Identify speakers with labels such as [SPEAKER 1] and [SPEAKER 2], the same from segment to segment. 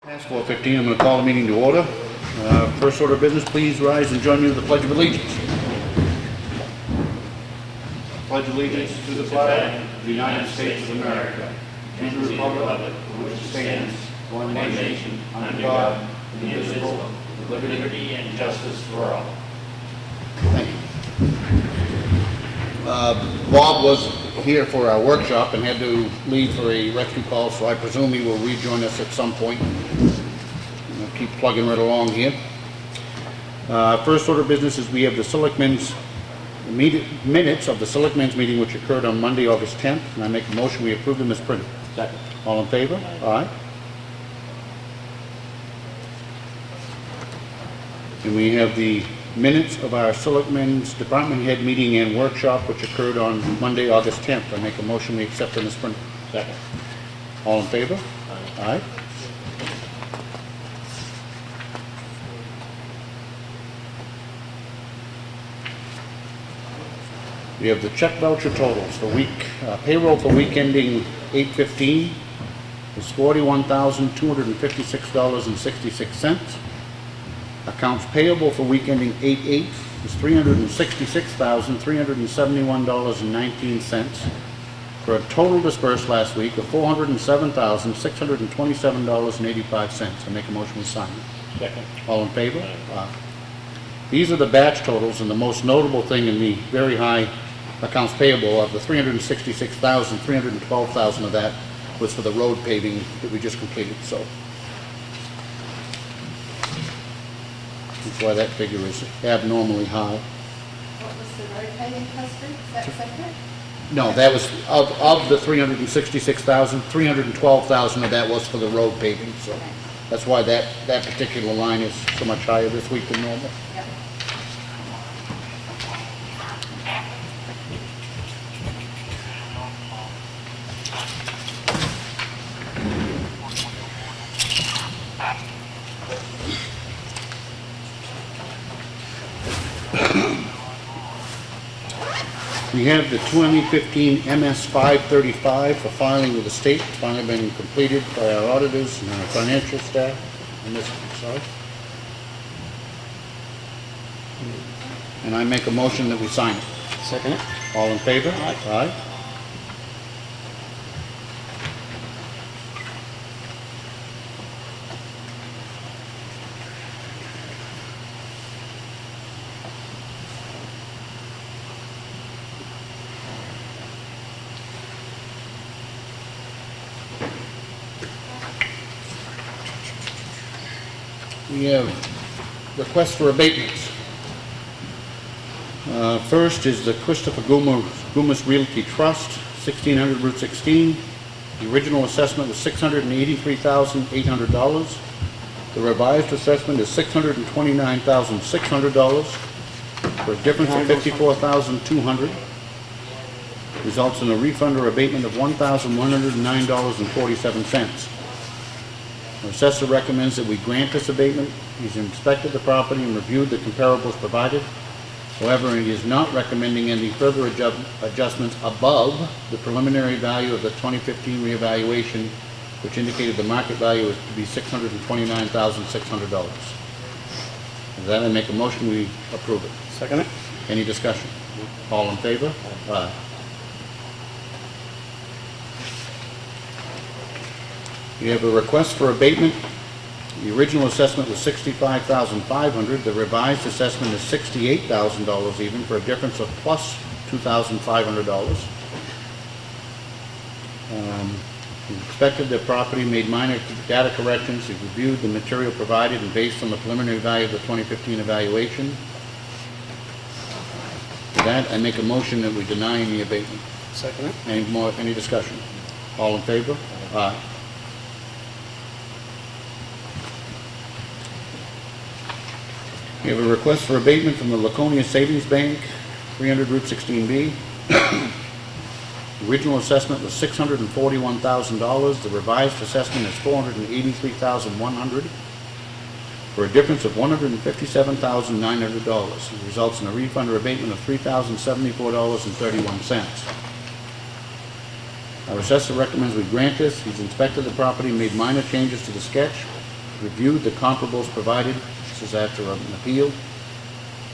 [SPEAKER 1] Past 4:15, I'm going to call the meeting to order. First order of business, please rise and join me with the Pledge of Allegiance. Pledge allegiance to the flag of the United States of America and to the republic for which it stands, one nation, under God, indivisible, with liberty and justice for all. Thank you. Bob was here for our workshop and had to leave for a rescue call, so I presume he will rejoin us at some point. I'll keep plugging right along here. First order of business is we have the Selectmen's minutes of the Selectmen's meeting, which occurred on Monday, August 10th, and I make a motion we approve them as printed. Second. All in favor? Aye. And we have the minutes of our Selectmen's Department Head meeting and workshop, which occurred on Monday, August 10th. I make a motion we accept them as printed. Second. All in favor? Aye. Aye. We have the check voucher totals for payroll for week ending 8/15 is $41,256.66. Accounts payable for week ending 8/8 is $366,371.19 for a total disbursed last week of $407,627.85. I make a motion to sign. Second. All in favor? These are the batch totals, and the most notable thing in the very high accounts payable of the $366,000, $312,000 of that was for the road paving that we just completed. So that's why that figure is abnormally high.
[SPEAKER 2] What was the road paving custom? Is that separate?
[SPEAKER 1] No, that was of the $366,000, $312,000 of that was for the road paving. So that's why that particular line is so much higher this week than normal.
[SPEAKER 2] Yep.
[SPEAKER 1] We have the 2015 MS 535 for filing with the state. It's finally been completed by our auditors and our financial staff. And I make a motion that we sign it.
[SPEAKER 3] Second it.
[SPEAKER 1] All in favor? Aye. Aye. We have requests for abatements. First is the Christopher Gumas Realty Trust, 1600 Route 16. The original assessment was $683,800. The revised assessment is $629,600 for a difference of $54,200. Results in a refund or abatement of $1,109.47. The assessor recommends that we grant this abatement. He's inspected the property and reviewed the comparables provided. However, he is not recommending any further adjustments above the preliminary value of the 2015 reevaluation, which indicated the market value is to be $629,600. With that, I make a motion we approve it.
[SPEAKER 3] Second it.
[SPEAKER 1] Any discussion? All in favor? Aye. We have a request for abatement. The original assessment was $65,500. The revised assessment is $68,000 even, for a difference of plus $2,500. He inspected the property, made minor data corrections. He reviewed the material provided, and based on the preliminary value of the 2015 evaluation. For that, I make a motion that we deny the abatement.
[SPEAKER 3] Second it.
[SPEAKER 1] Any discussion? All in favor? Aye. We have a request for abatement from the Laconia Savings Bank, 300 Route 16B. The original assessment was $641,000. The revised assessment is $483,100 for a difference of $157,900. It results in a refund or abatement of $3,074.31. Our assessor recommends we grant this. He's inspected the property, made minor changes to the sketch. reviewed the comparables provided. This is after an appeal.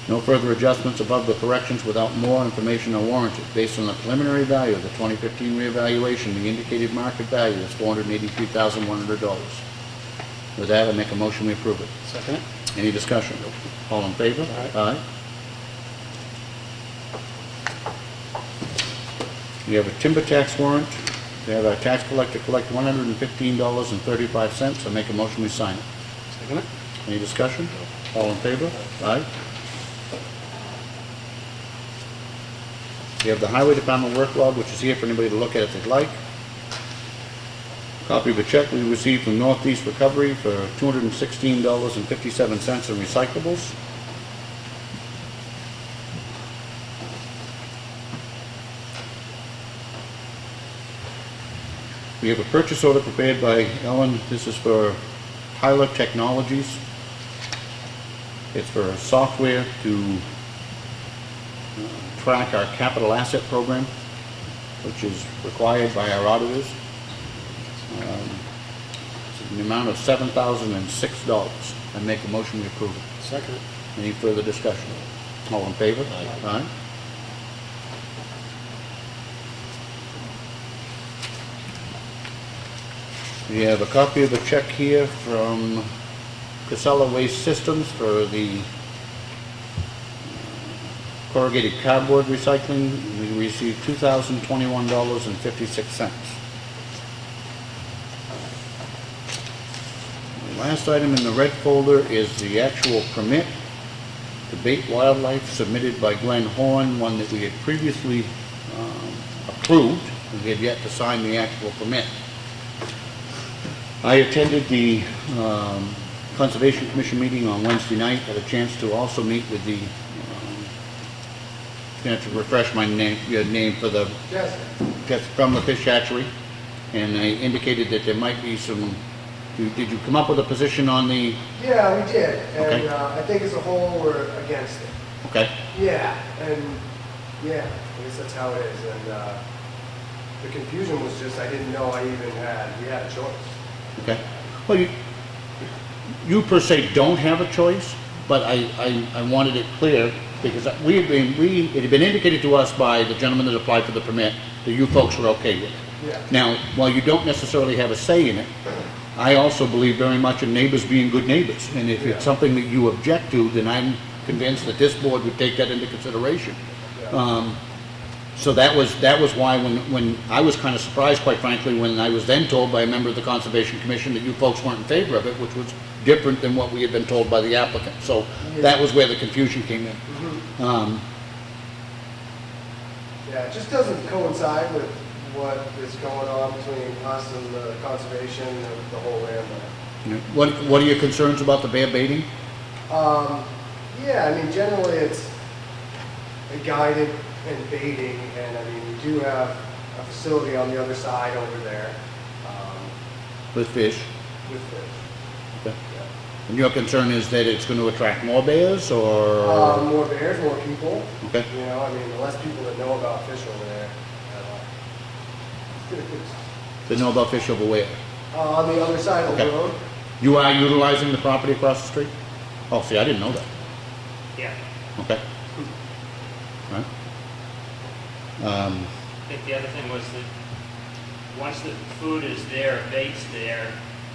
[SPEAKER 1] No further adjustments above the corrections without more information are warranted. Based on the preliminary value of the 2015 reevaluation, the indicated market value is $483,100. With that, I make a motion we approve it.
[SPEAKER 3] Second it?
[SPEAKER 1] Any discussion? All in favor?
[SPEAKER 3] Aye.
[SPEAKER 1] We have a timber tax warrant. We have our tax collector collect $115.35. I make a motion we sign it.
[SPEAKER 3] Second it?
[SPEAKER 1] Any discussion? All in favor? Aye. We have the Highway Department work log, which is here for anybody to look at if they'd like. Copy of a check we received from Northeast Recovery for $216.57 in recyclables. We have a purchase order prepared by Ellen. This is for Tyler Technologies. It's for software to track our capital asset program, which is required by our auditors. It's in the amount of $7,006. I make a motion to approve it.
[SPEAKER 3] Second it?
[SPEAKER 1] Any further discussion? All in favor? Aye. We have a copy of a check here from Casella Waste Systems for the corrugated cardboard recycling. We received $2,021.56. The last item in the red folder is the actual permit to bait wildlife submitted by Glenn Horn, one that we had previously approved, and we had yet to sign the actual permit. I attended the Conservation Commission meeting on Wednesday night, had a chance to also meet with the, to refresh my name, your name for the, from the fish hatchery, and they indicated that there might be some, did you come up with a position on the?
[SPEAKER 4] Yeah, we did, and
[SPEAKER 1] Okay.
[SPEAKER 4] I think as a whole, we're against it.
[SPEAKER 1] Okay,
[SPEAKER 4] Yeah, and yeah, I guess that's how it is, and the confusion was just, I didn't know we had a choice.
[SPEAKER 1] okay. Well, you per se don't have a choice, but I wanted it clear, because it had been indicated to us by the gentleman that applied for the permit that you folks were okay with it.
[SPEAKER 4] Yeah.
[SPEAKER 1] Now, while you don't necessarily have a say in it, I also believe very much in neighbors being good neighbors. And if it's something that you object to, then I'm convinced that this board would take that into consideration.
[SPEAKER 4] Yeah.
[SPEAKER 1] So that was why when I was kind of surprised, quite frankly, when I was then told by a member of the Conservation Commission that you folks weren't in favor of it, which was different than what we had been told by the applicant. So that was where the confusion came in.
[SPEAKER 4] Mm-hmm. Yeah, it just doesn't coincide with what is going on between us and the conservation and the whole land.
[SPEAKER 1] What are your concerns about the bear baiting?
[SPEAKER 4] Yeah, I mean, generally it's a guided and baiting, and I mean, we do have a facility on the other side over there
[SPEAKER 1] With fish?
[SPEAKER 4] with fish.
[SPEAKER 1] Okay.
[SPEAKER 4] Yeah.
[SPEAKER 1] And your concern is that it's going to attract more bears, or?
[SPEAKER 4] More bears, more people.
[SPEAKER 1] Okay.
[SPEAKER 4] You know, I mean, the less people that know about fish over there.
[SPEAKER 1] That know about fish over where?
[SPEAKER 4] On the other side of the
[SPEAKER 1] Okay.
[SPEAKER 4] road.
[SPEAKER 1] You are utilizing the property across the street? Oh, see, I didn't know that.
[SPEAKER 5] Yeah,
[SPEAKER 1] Okay. All right.
[SPEAKER 5] I think the other thing was that once the food is there, bait's there,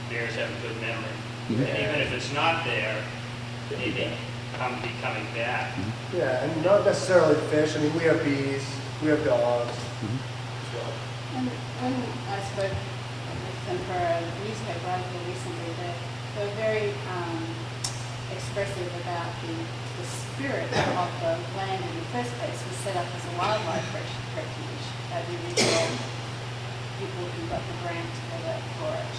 [SPEAKER 5] bears have a good memory.
[SPEAKER 1] Mhm.
[SPEAKER 5] And even if it's not there, they may be coming back.
[SPEAKER 4] Yeah, and not necessarily fish. I mean, we have bees, we have dogs
[SPEAKER 1] Mhm.
[SPEAKER 4] as well.
[SPEAKER 2] And when I spoke with them for a newspaper article recently, they were very expressive about the spirit of the land in the first place was set up as a wildlife refuge. That we told people who got the grant for it.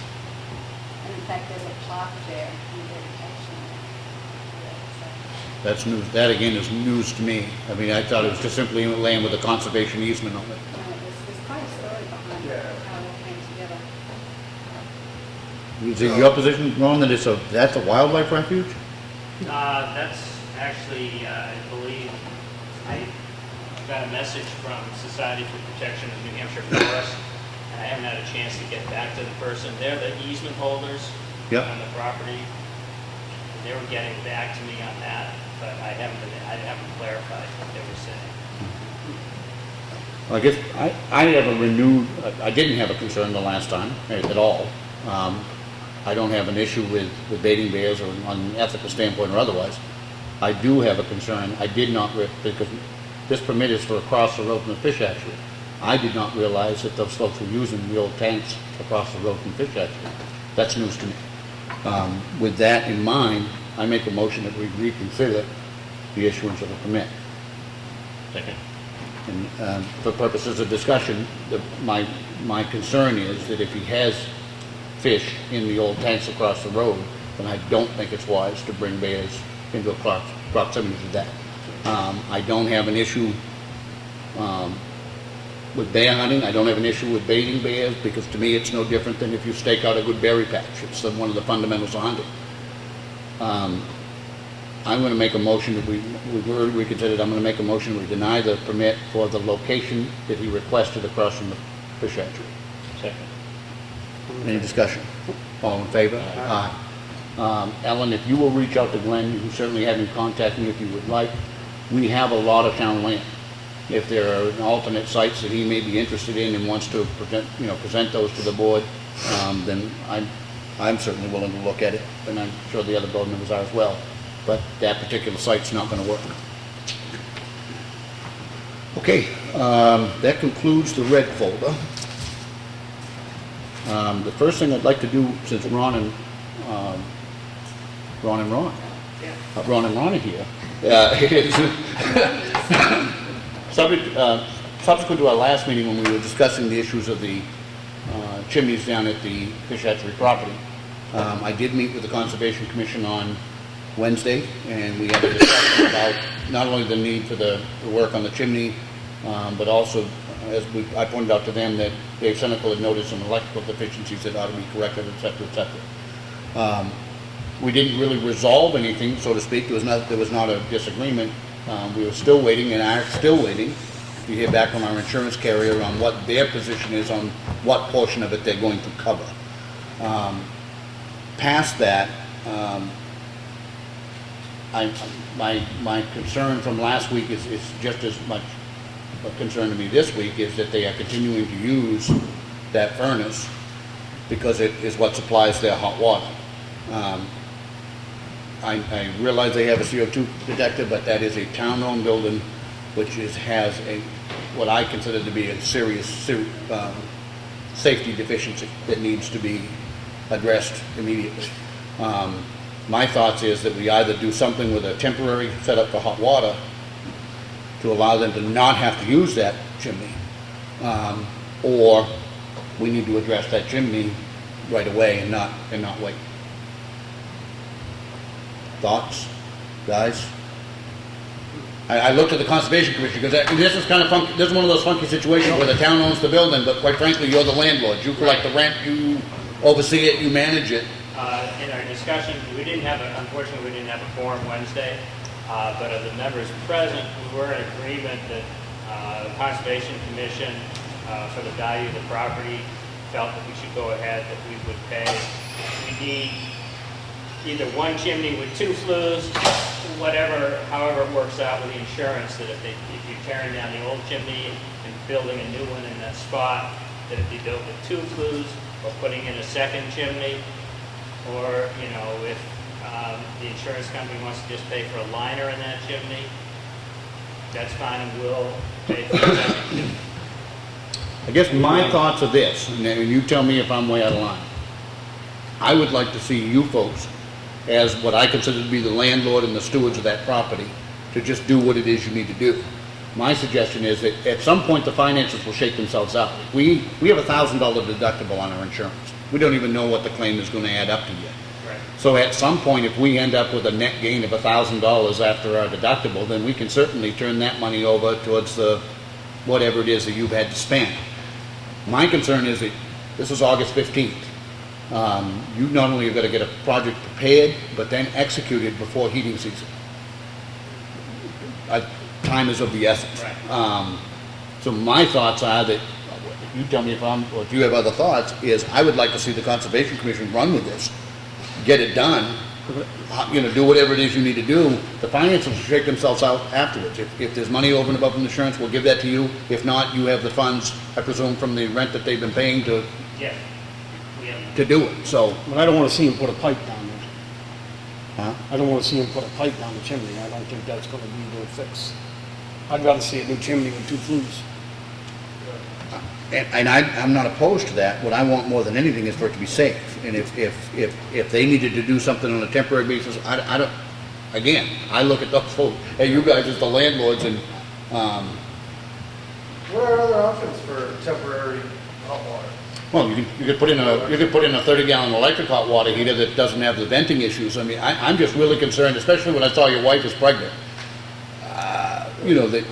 [SPEAKER 2] And in fact, there's a plaque there in dedication.
[SPEAKER 1] That's news. That again is news to me. I mean, I thought it was just simply land with a conservation easement on it.
[SPEAKER 2] There's quite a story behind how it came together.
[SPEAKER 1] Is it your position, Ron, that that's a wildlife refuge?
[SPEAKER 5] That's actually, I believe, I got a message from Society for Protection of New Hampshire Forests, and I haven't had a chance to get back to the person. They're the easement holders,
[SPEAKER 1] Yep.
[SPEAKER 5] on the property. And they were getting back to me on that, but I haven't clarified what they were saying.
[SPEAKER 1] I guess I have a renewed, I didn't have a concern the last time at all. I don't have an issue with baiting bears or on an ethical standpoint or otherwise. I do have a concern. I did not, because this permit is for across the road from the fish hatchery. I did not realize that those folks were using the old tanks across the road from the fish hatchery. That's news to me. With that in mind, I make a motion that we reconsider the issuance of a permit.
[SPEAKER 5] Second.
[SPEAKER 1] And for purposes of discussion, my concern is that if he has fish in the old tanks across the road, then I don't think it's wise to bring bears into a proximity to that. I don't have an issue with bear hunting. I don't have an issue with baiting bears, because to me it's no different than if you stake out a good berry patch. It's one of the fundamentals of hunting. I'm going to make a motion that we've already reconsidered. I'm going to make a motion we deny the permit for the location that he requested across from the fish hatchery.
[SPEAKER 5] Second.
[SPEAKER 1] Any discussion? All in favor? Aye. Ellen, if you will reach out to Glenn, you can certainly have him contact me if you would like. We have a lot of town land. If there are alternate sites that he may be interested in and wants to present those to the board, then I'm certainly willing to look at it, and I'm sure the other board members are as well. But that particular site's not going to work. Okay, that concludes the red folder. The first thing I'd like to do, since Ron and Ron are here, is subsequent to our last meeting when we were discussing the issues of the chimneys down at the fish hatchery property. I did meet with the Conservation Commission on Wednesday, and we had a discussion about not only the need for the work on the chimney, but also, as I pointed out to them, that Dave Senecal had noticed some electrical deficiencies that ought to be corrected, et cetera, et cetera. We didn't really resolve anything, so to speak. There was not a disagreement. We were still waiting, and are still waiting to hear back from our insurance carrier on what their position is on what portion of it they're going to cover. Past that, my concern from last week is just as much a concern to me this week, is that they are continuing to use that furnace because it is what supplies their hot water. I realize they have a CO2 detector, but that is a town-owned building which has what I consider to be a serious safety deficiency that needs to be addressed immediately. My thoughts is that we either do something with a temporary setup for hot water to allow them to not have to use that chimney, or we need to address that chimney right away and not wait. Thoughts, guys? I looked at the Conservation Commission because this is kind of funky. This is one of those funky situations where the town owns the building, but quite frankly, you're the landlord. You collect the rent, you oversee it, you manage it.
[SPEAKER 5] In our discussion, unfortunately, we didn't have a forum Wednesday, but of the members present, we were in agreement that the Conservation Commission, for the value of the property, felt that we should go ahead, that we would pay. We need either one chimney with 2 flues, however it works out with the insurance, that if you're tearing down the old chimney and building a new one in that spot, that it be built with 2 flues, or putting in a second chimney, or, if the insurance company wants to just pay for a liner in that chimney, that's fine, and we'll pay for the second chimney.
[SPEAKER 1] I guess my thoughts are this, and you tell me if I'm way out of line. I would like to see you folks, as what I consider to be the landlord and the stewards of that property, to just do what it is you need to do. My suggestion is that at some point the finances will shake themselves out. We have a $1,000 deductible on our insurance. We don't even know what the claim is going to add up to yet.
[SPEAKER 5] Right.
[SPEAKER 1] So at some point, if we end up with a net gain of $1,000 after our deductible, then we can certainly turn that money over towards the whatever it is that you've had to spend. My concern is that this is August 15th. You not only have got to get a project prepared, but then executed before heating season. Time is of the essence.
[SPEAKER 5] Right.
[SPEAKER 1] So my thoughts are that, you tell me if you have other thoughts, is I would like to see the Conservation Commission run with this get it done, do whatever it is you need to do. The finances will shake themselves out afterwards. If there's money over and above from insurance, we'll give that to you. If not, you have the funds, I presume, from the rent that they've been paying to
[SPEAKER 5] Yeah. We have,
[SPEAKER 1] do it, so.
[SPEAKER 3] But I don't want to see him put a pipe down there.
[SPEAKER 1] Huh?
[SPEAKER 3] I don't want to see him put a pipe down the chimney. I don't think that's going to be the fix. I'd rather see a new chimney with 2 flues.
[SPEAKER 1] And I'm not opposed to that. What I want more than anything is for it to be safe. And if they needed to do something on a temporary basis, I don't, again, I look at those folks, hey, you guys as the landlords, and,
[SPEAKER 4] What are other options for temporary hot water?
[SPEAKER 1] well, you could put in a 30-gallon electric hot water heater that doesn't have the venting issues. I mean, I'm just really concerned, especially when I saw your wife is pregnant. That,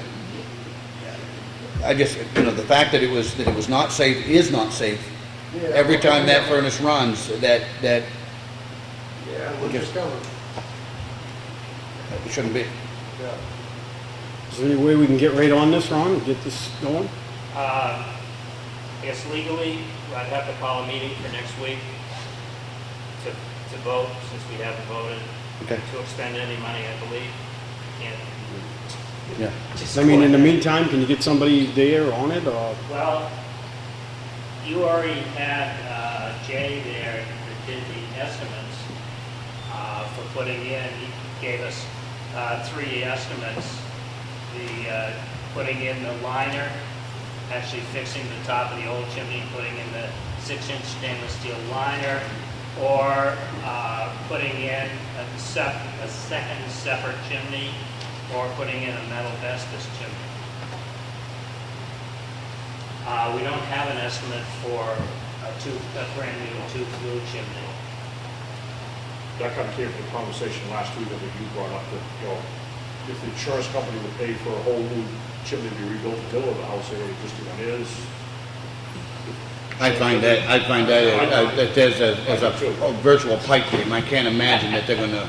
[SPEAKER 1] I just, the fact that it was not safe is not safe.
[SPEAKER 4] Yeah.
[SPEAKER 1] Every time that furnace runs, that
[SPEAKER 4] Yeah, we'll just cover.
[SPEAKER 1] it shouldn't be.
[SPEAKER 4] Yeah.
[SPEAKER 3] Is there any way we can get right on this, Ron, and get this going?
[SPEAKER 5] I guess legally, I'd have to call a meeting for next week to vote, since we haven't voted,
[SPEAKER 1] Okay.
[SPEAKER 5] to expend any money, I believe. Can't.
[SPEAKER 1] Yeah.
[SPEAKER 5] just
[SPEAKER 3] I mean,
[SPEAKER 5] go
[SPEAKER 3] in the
[SPEAKER 5] ahead.
[SPEAKER 3] meantime, can you get somebody there on it, or?
[SPEAKER 5] Well, you already had Jay there that did the estimates for putting in. He gave us 3 estimates. The putting in the liner, actually fixing the top of the old chimney, putting in the 6-inch stainless steel liner, or putting in a second separate chimney, or putting in a metal vestas chimney. We don't have an estimate for a brand new 2-flue chimney.
[SPEAKER 6] That kind of came from the conversation last week that you brought up, that, if the insurance company would pay for a whole new chimney to be rebuilt in the middle of the house where the existing one is.
[SPEAKER 1] I find that that there's a virtual pipe dream. I can't imagine that they're gonna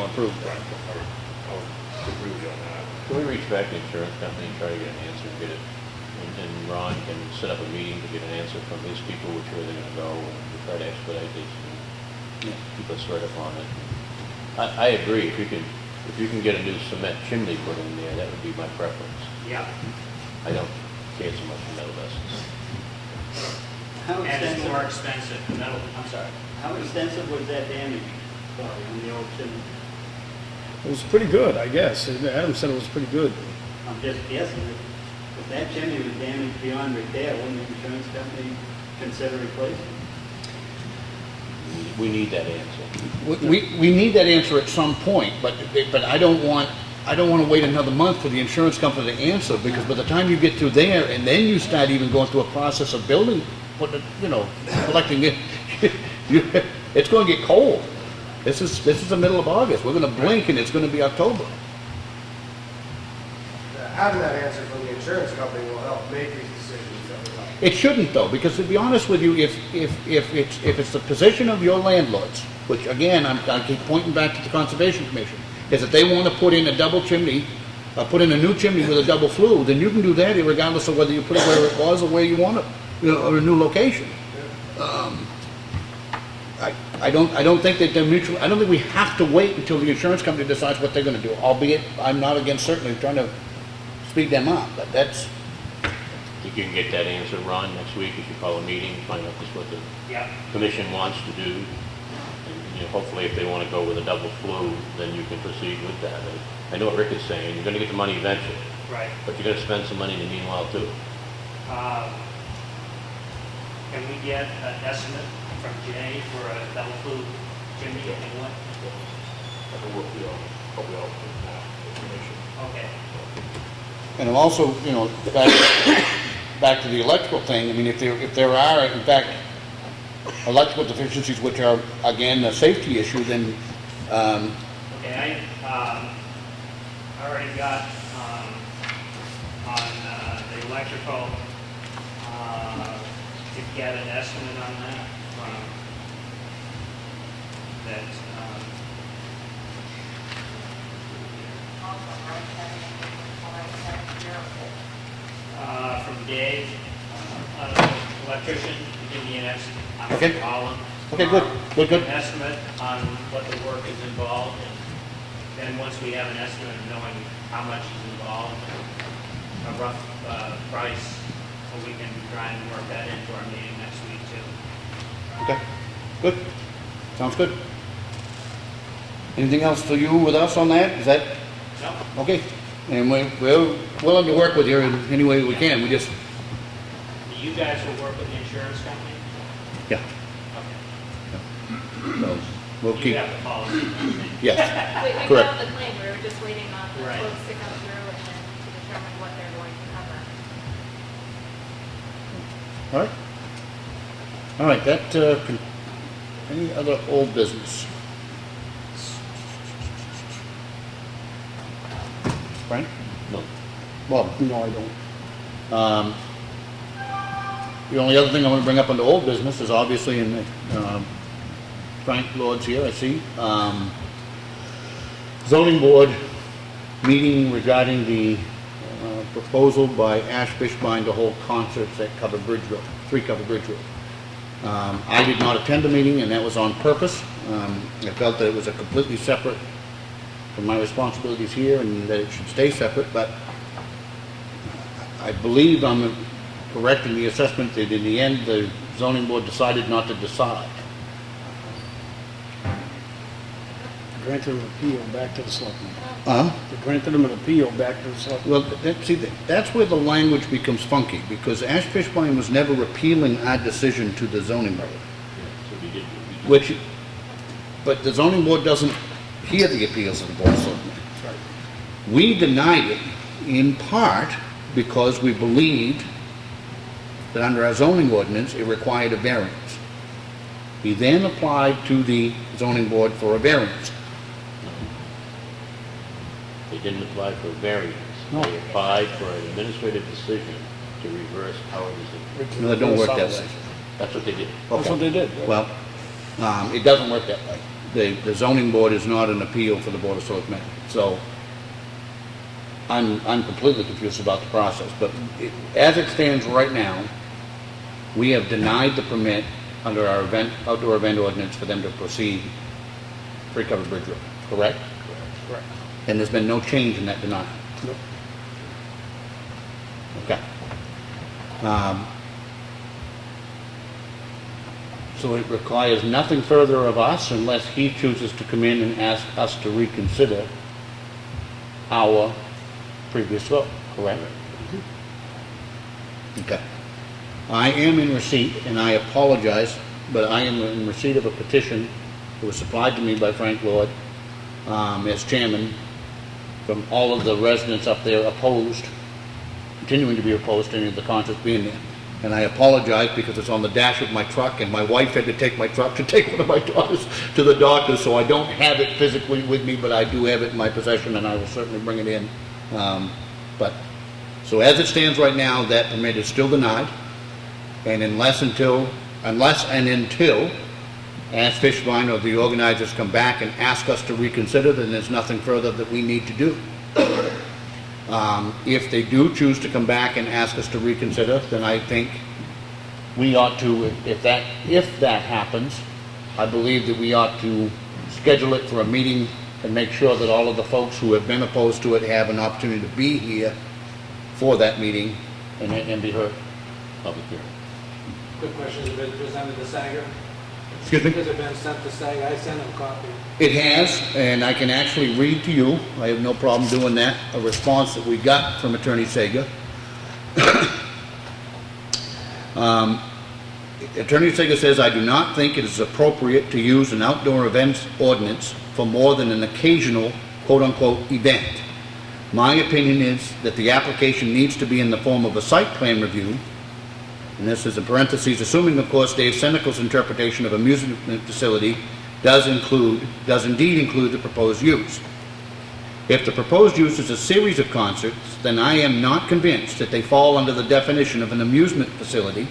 [SPEAKER 1] approve that.
[SPEAKER 6] I would agree with you on that.
[SPEAKER 7] Can we reach back to the insurance company and try to get an answer, get it, and Ron can set up a meeting to get an answer from his people, which way they're gonna go, and to try to expedite this and keep us right up on it. I agree, if you can get a new cement chimney put in there, that would be my preference.
[SPEAKER 5] Yeah.
[SPEAKER 7] I don't care so much for metal vessels.
[SPEAKER 8] How
[SPEAKER 5] And it's more
[SPEAKER 8] extensive,
[SPEAKER 5] expensive. Metal, I'm sorry.
[SPEAKER 8] how extensive was that damage on the old chimney?
[SPEAKER 3] It was pretty good, I guess. Adam said it was pretty good.
[SPEAKER 8] I'm just guessing, if that chimney was damaged beyond repair, wouldn't the insurance company consider replacing?
[SPEAKER 7] We need that answer.
[SPEAKER 1] We need that answer at some point, but I don't want to wait another month for the insurance company to answer, because by the time you get to there, and then you start even going through a process of building, collecting it, it's going to get cold. This is the middle of August. We're going to blink and it's going to be October.
[SPEAKER 4] Having that answer from the insurance company will help make these decisions that we like.
[SPEAKER 1] It shouldn't though, because to be honest with you, if it's the position of your landlords, which again, I keep pointing back to the Conservation Commission, is that they want to put in a double chimney, put in a new chimney with a double flue, then you can do that regardless of whether you put it where it was or where you want it, or a new location. I don't think that they're mutual. I don't think we have to wait until the insurance company decides what they're going to do. Albeit, I'm not against certainly trying to speed them up, but that's.
[SPEAKER 7] You can get that answer, Ron, next week, if you call a meeting, find out just what the
[SPEAKER 5] Yeah.
[SPEAKER 7] commission wants to do. And, hopefully if they want to go with a double flue, then you can proceed with that. I know what Rick is saying, you're going to get the money eventually,
[SPEAKER 5] Right.
[SPEAKER 7] but you're going to spend some money in the meanwhile too.
[SPEAKER 5] Can we get an estimate from Jay for a double flue chimney anyway?
[SPEAKER 6] I can work with you, help you out with that information.
[SPEAKER 5] Okay.
[SPEAKER 1] And I'm also, back to the electrical thing. I mean, if there are, in fact, electrical deficiencies which are again a safety issue, then
[SPEAKER 5] Okay, I already got on the electrical to get an estimate on that from that. From Dave, electrician, give me an estimate. I'm
[SPEAKER 1] Okay.
[SPEAKER 5] from Holland.
[SPEAKER 1] Okay, good. We're good.
[SPEAKER 5] an estimate on what the work is involved, and then once we have an estimate of knowing how much is involved, a rough price, so we can try and work that into our meeting next week too.
[SPEAKER 1] Okay, good. Sounds good. Anything else for you with us on that? Is that,
[SPEAKER 5] No?
[SPEAKER 1] okay? And we're willing to work with you in any way we can. We just,
[SPEAKER 5] You guys will work with the insurance company?
[SPEAKER 1] yeah,
[SPEAKER 5] Okay.
[SPEAKER 1] so we'll
[SPEAKER 5] You
[SPEAKER 1] keep,
[SPEAKER 5] have the policy.
[SPEAKER 1] yes,
[SPEAKER 9] We
[SPEAKER 1] correct.
[SPEAKER 9] filed the claim, we were just waiting on the
[SPEAKER 5] Right.
[SPEAKER 9] quotes to come through and then to determine what they're going to cover.
[SPEAKER 1] All right. All right, that, any other old business? Frank?
[SPEAKER 7] No.
[SPEAKER 1] Bob?
[SPEAKER 3] No, I don't.
[SPEAKER 1] The only other thing I want to bring up under old business is obviously, in Frank Lord's here, I see, zoning board meeting regarding the proposal by Ash Fishbein to hold concerts at Covered Bridge Road, 3 Covered Bridge Road. I did not attend the meeting, and that was on purpose. I felt that it was a completely separate from my responsibilities here, and that it should stay separate, but I believe I'm correct in the assessment that in the end, the zoning board decided not to decide.
[SPEAKER 3] Granted an appeal back to the selectmen.
[SPEAKER 1] Huh?
[SPEAKER 3] They granted them an appeal back to the selectmen.
[SPEAKER 1] Well, that's where the language becomes funky, because Ash Fishbein was never appealing our decision to the zoning board,
[SPEAKER 7] So we did,
[SPEAKER 1] which, but the zoning board doesn't hear the appeals of the board of selectmen. We denied it in part because we believed that under our zoning ordinance, it required a variance. He then applied to the zoning board for a variance.
[SPEAKER 7] they didn't apply for a variance.
[SPEAKER 1] No.
[SPEAKER 7] They applied for an administrative decision to reverse powers of,
[SPEAKER 1] No, it don't work that way.
[SPEAKER 7] that's what they did.
[SPEAKER 3] That's what they did.
[SPEAKER 1] Well, it doesn't work that way. The zoning board is not an appeal for the Board of Selectmen. So I'm completely confused about the process, but as it stands right now, we have denied the permit under our outdoor event ordinance for them to proceed 3 Covered Bridge Road, correct?
[SPEAKER 3] Correct.
[SPEAKER 1] And there's been no change in that denial.
[SPEAKER 3] Nope.
[SPEAKER 1] Okay. So it requires nothing further of us unless he chooses to come in and ask us to reconsider our previous vote, correct? Okay. I am in receipt, and I apologize, but I am in receipt of a petition that was supplied to me by Frank Lord, as chairman, from all of the residents up there continuing to be opposed to any of the concerts being there. And I apologize because it's on the dash of my truck, and my wife had to take my truck to take one of my daughters to the doctor, so I don't have it physically with me, but I do have it in my possession, and I will certainly bring it in. So as it stands right now, that permit is still denied, and unless and until Ash Fishbein or the organizers come back and ask us to reconsider, then there's nothing further that we need to do. If they do choose to come back and ask us to reconsider, then I think we ought to, if that happens, I believe that we ought to schedule it for a meeting and make sure that all of the folks who have been opposed to it have an opportunity to be here for that meeting and be heard.
[SPEAKER 7] Public hearing.
[SPEAKER 10] Quick question, has it been presented to Sanger?
[SPEAKER 1] Excuse me?
[SPEAKER 10] Has it been sent to Sanger? I sent him a copy.
[SPEAKER 1] It has, and I can actually read to you, I have no problem doing that, a response that we got from Attorney Sager. Attorney Sager says, "I do not think it is appropriate to use an outdoor events ordinance for more than an occasional quote-unquote event. My opinion is that the application needs to be in the form of a site plan review," and this is in parentheses, "assuming, of course, Dave Seneca's interpretation of amusement facility does indeed include the proposed use. If the proposed use is a series of concerts, then I am not convinced that they fall under the definition of an amusement facility,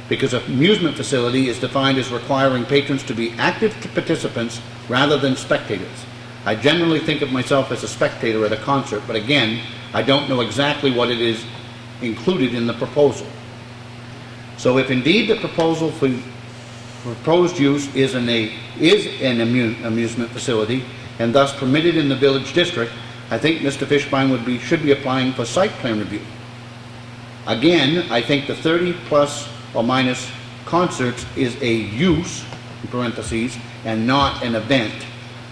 [SPEAKER 1] because an amusement facility is defined as requiring patrons to be active participants rather than spectators. I generally think of myself as a spectator at a concert, but again, I don't know exactly what it is included in the proposal. So if indeed the proposal for proposed use is an amusement facility and thus permitted in the village district, I think Mr. Fishbein should be applying for site plan review. Again, I think the 30 plus or minus concerts is a use, in parentheses, and not an event.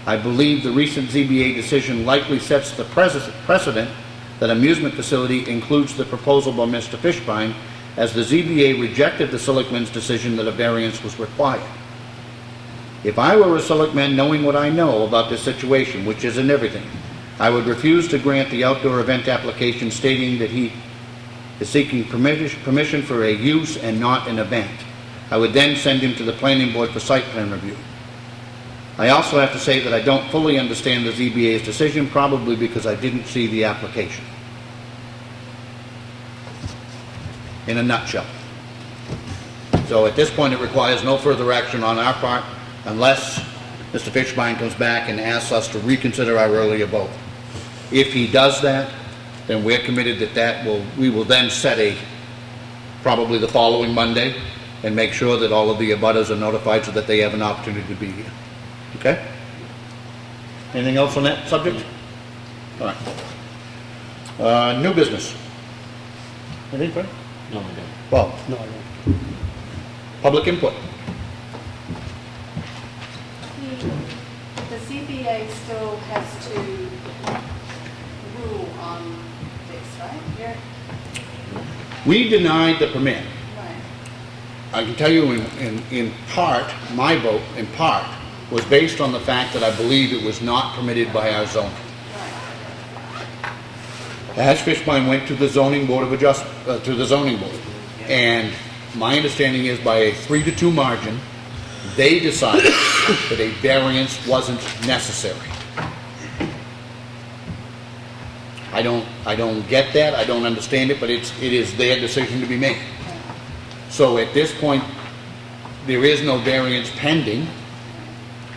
[SPEAKER 1] I believe the recent ZBA decision likely sets the precedent that amusement facility includes the proposal by Mr. Fishbein, as the ZBA rejected the selectmen's decision that a variance was required. If I were a selectman knowing what I know about this situation, which isn't everything, I would refuse to grant the outdoor event application stating that he is seeking permission for a use and not an event. I would then send him to the planning board for site plan review. I also have to say that I don't fully understand the ZBA's decision, probably because I didn't see the application. In a nutshell. So at this point, it requires no further action on our part unless Mr. Fishbein comes back and asks us to reconsider our earlier vote. If he does that, then we're committed that we will then set probably the following Monday and make sure that all of the abutters are notified so that they have an opportunity to be here. Okay? Anything else on that subject? All right. New business. Anything, Fred?
[SPEAKER 7] No, I don't.
[SPEAKER 1] Well,
[SPEAKER 3] No, I don't.
[SPEAKER 1] public input.
[SPEAKER 2] The ZBA still has to rule on this, right?
[SPEAKER 1] We denied the permit.
[SPEAKER 2] Right.
[SPEAKER 1] I can tell you in part, my vote in part was based on the fact that I believe it was not permitted by our zoning. As Fishbein went to the zoning board of adjustment, to the zoning board, and my understanding is by a 3-2 margin, they decided that a variance wasn't necessary. I don't get that, I don't understand it, but it is their decision to be made. So at this point, there is no variance pending,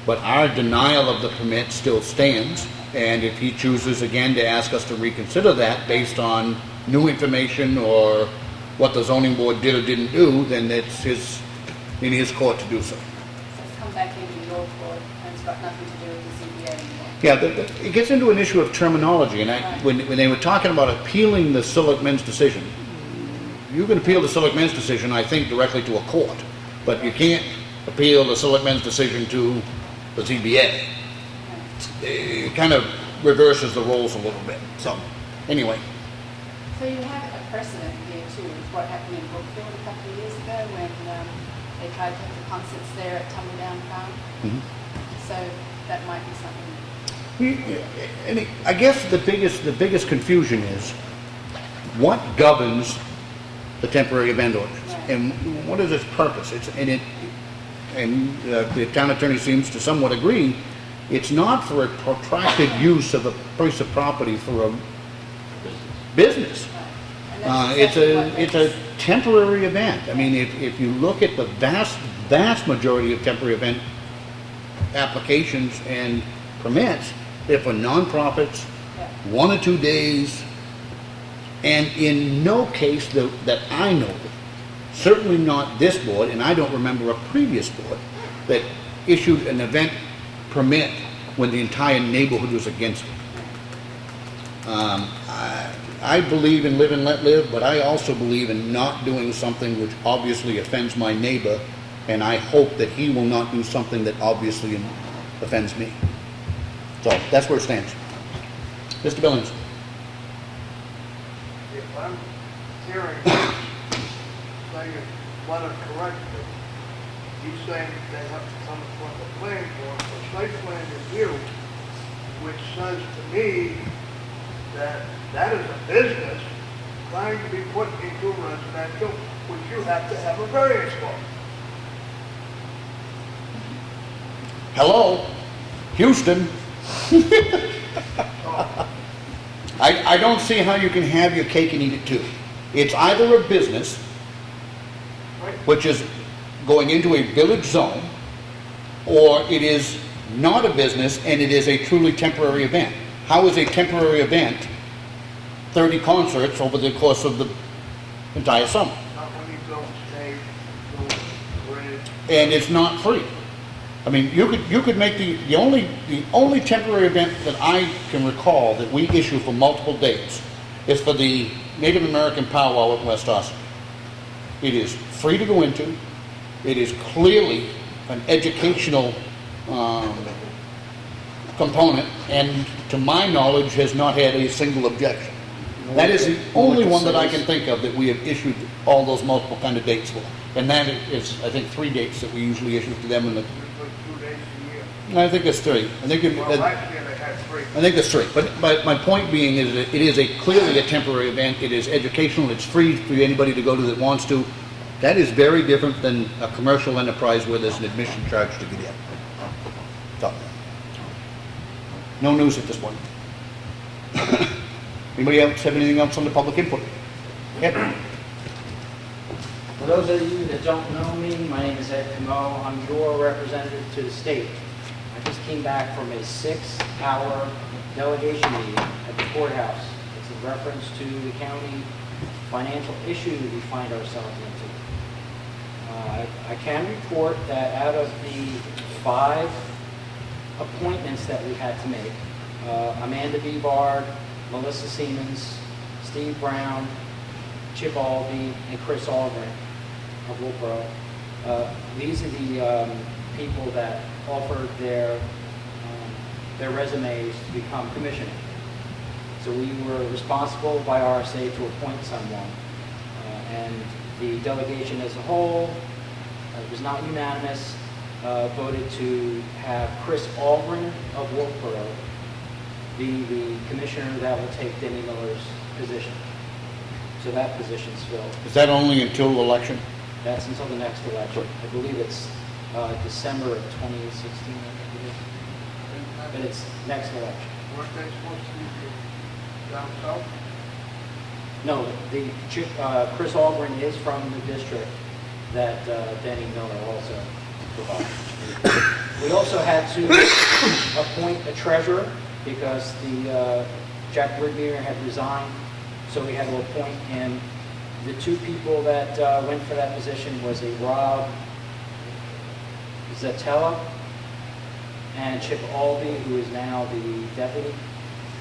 [SPEAKER 1] but our denial of the permit still stands. And if he chooses again to ask us to reconsider that based on new information or what the zoning board did or didn't do, then it's in his court to do so.
[SPEAKER 2] So it's come back into your court and it's got nothing to do with the ZBA anymore.
[SPEAKER 1] Yeah, it gets into an issue of terminology, and when they were talking about appealing the selectmen's decision, you can appeal the selectmen's decision, I think, directly to a court, but you can't appeal the selectmen's decision to the ZBA. It kind of reverses the roles a little bit. So, anyway.
[SPEAKER 2] So you have a precedent here too, with what happened in Brookfield a couple of years ago when they tried to have the concerts there at Tumbledown Farm.
[SPEAKER 1] Mm-hmm.
[SPEAKER 2] So that might be something.
[SPEAKER 1] And I guess the biggest confusion is what governs the temporary event ordinance,
[SPEAKER 2] Right.
[SPEAKER 1] and what is its purpose? The town attorney seems to somewhat agree. It's not for a protracted use of a piece of property for a business.
[SPEAKER 2] Right. And that's exactly what
[SPEAKER 1] It's
[SPEAKER 2] makes-
[SPEAKER 1] a temporary event. I mean, if you look at the vast majority of temporary event applications and permits, they're for nonprofits,
[SPEAKER 2] Yeah.
[SPEAKER 1] 1 or 2 days, and in no case that I know of, certainly not this board, and I don't remember a previous board that issued an event permit when the entire neighborhood was against it. I believe in live and let live, but I also believe in not doing something which obviously offends my neighbor, and I hope that he will not do something that obviously offends me. So that's where it stands. Mr. Billings.
[SPEAKER 11] If I'm hearing this, saying want to correct it, he's saying they have to come in front of the planning board for site plan review, which says to me that that is a business trying to be put into residential, which you have to have a variance for.
[SPEAKER 1] Hello, Houston. I don't see how you can have your cake and eat it too. It's either a business, which is going into a village zone, or it is not a business and it is a truly temporary event. How is a temporary event 30 concerts over the course of the entire summer?
[SPEAKER 11] Not when you don't stay, don't bridge.
[SPEAKER 1] and it's not free. I mean, you could make the only temporary event that I can recall that we issue for multiple dates is for the Native American powwow at West Ossipee. It is free to go into. It is clearly an educational component, and to my knowledge, has not had a single objection. That is the only one that I can think of that we have issued all those multiple kind of dates for. And that is, I think, 3 dates that we usually issue to them in the,
[SPEAKER 11] Usually 2 days a year.
[SPEAKER 1] I think that's 3. I think
[SPEAKER 11] Well, last year they had 3.
[SPEAKER 1] I think that's 3. But my point being is that it is clearly a temporary event. It is educational. It's free for anybody to go to that wants to. That is very different than a commercial enterprise where there's an admission charge to get in. So, no news at this point. Anybody else have anything else on the public input? Ed?
[SPEAKER 12] For those of you that don't know me, my name is Ed Comeau. I'm your representative to the state. I just came back from a 6-hour delegation meeting at the courthouse. It's a reference to the county financial issue we find ourselves into. I can report that out of the 5 appointments that we had to make, Amanda B. Bard, Melissa Siemens, Steve Brown, Chip Albee, and Chris Algren of Wolfboro. These are the people that offered their resumes to become commissioner. So we were responsible by RSA to appoint someone. And the delegation as a whole, it was not unanimous, voted to have Chris Algren of Wolfboro be the commissioner that will take Denny Miller's position. So that position's filled.
[SPEAKER 1] Is that only until election?
[SPEAKER 12] That's until the next election. I believe it's December of 2016, I think it is. But it's next election.
[SPEAKER 11] Weren't they supposed to be down south?
[SPEAKER 12] No, Chris Algren is from the district that Denny Miller also provides. We also had to appoint a treasurer because the Jack Woodmere had resigned, so we had to appoint him. The 2 people that went for that position was a Rob Zatella and Chip Albee, who is now the deputy,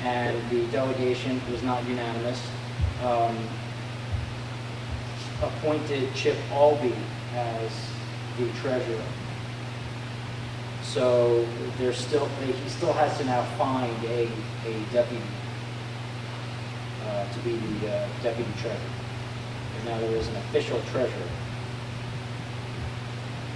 [SPEAKER 12] and the delegation was not unanimous. Appointed Chip Albee as the treasurer. So he still has to now find a deputy to be the deputy treasurer. And now there is an official treasurer.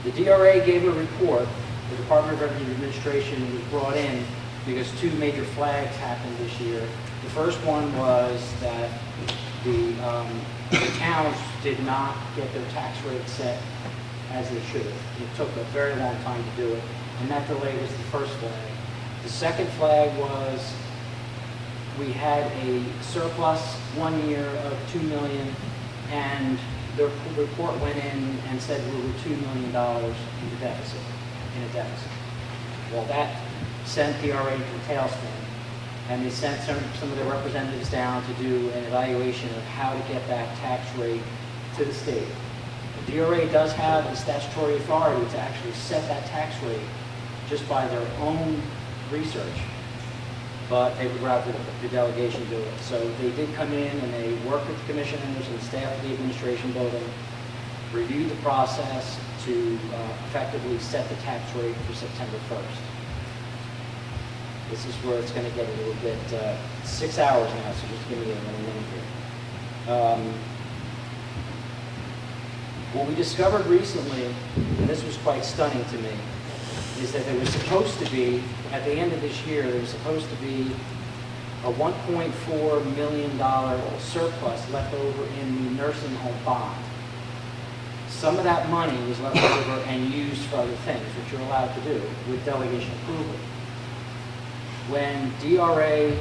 [SPEAKER 12] The DRA gave a report. The Department of Revenue Administration was brought in because 2 major flags happened this year. The first one was that the towns did not get their tax rate set as they should have. It took a very long time to do it, and that delay was the first flag. The second flag was we had a surplus 1 year of $2 million, and the report went in and said we were $2 million in a deficit. Well, that sent the DRA to a tailspin, and they sent some of their representatives down to do an evaluation of how to get that tax rate to the state. The DRA does have the statutory authority to actually set that tax rate just by their own research, but they would rather the delegation do it. So they did come in and they worked with the commissioners and staff of the administration building, reviewed the process to effectively set the tax rate for September 1st. This is where it's going to get a little bit, 6 hours now, so just give me a little minute here. What we discovered recently, and this was quite stunning to me, is that there was supposed to be, at the end of this year, there was supposed to be a $1.4 million surplus left over in the nursing home bond. Some of that money was left over and used for other things, which you're allowed to do with delegation approval. When DRA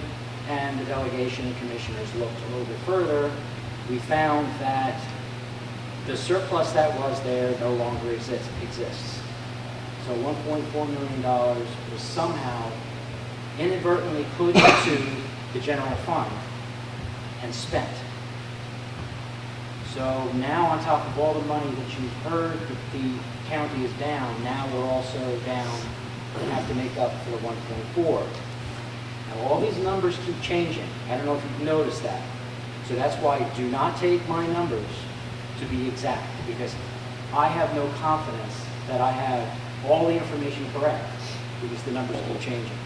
[SPEAKER 12] and the delegation and commissioners looked a little bit further, we found that the surplus that was there no longer exists. So $1.4 million was somehow inadvertently put into the general fund and spent. So now on top of all the money that you've heard that the county is down, now we're also down and have to make up for the 1.4. Now all these numbers keep changing. I don't know if you've noticed that. So that's why do not take my numbers to be exact, because I have no confidence that I have all the information correct, because the numbers keep changing.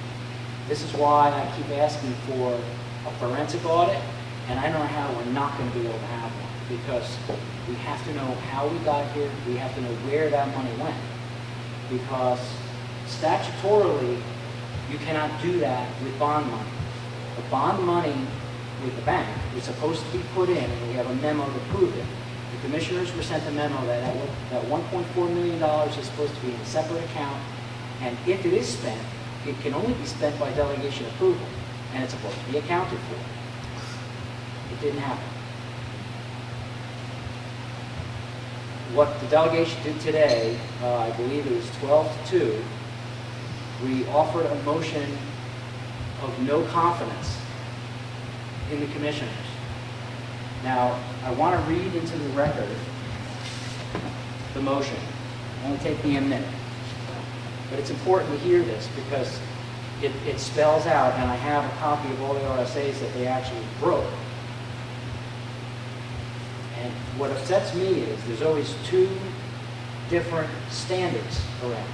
[SPEAKER 12] This is why I keep asking for a forensic audit, and I don't know how we're not going to be able to have one, because we have to know how we got here, we have to know where that money went, because statutorily, you cannot do that with bond money. The bond money with the bank is supposed to be put in, and we have a memo to prove it. The commissioners were sent a memo that $1.4 million is supposed to be in a separate account, and if it is spent, it can only be spent by delegation approval, and it's supposed to be accounted for. It didn't happen. What the delegation did today, I believe it was 12-2, we offered a motion of no confidence in the commissioners. Now, I want to read into the record the motion. It'll only take me a minute. But it's important to hear this because it spells out, and I have a copy of all the RSAs that they actually broke. And what upsets me is there's always two different standards around.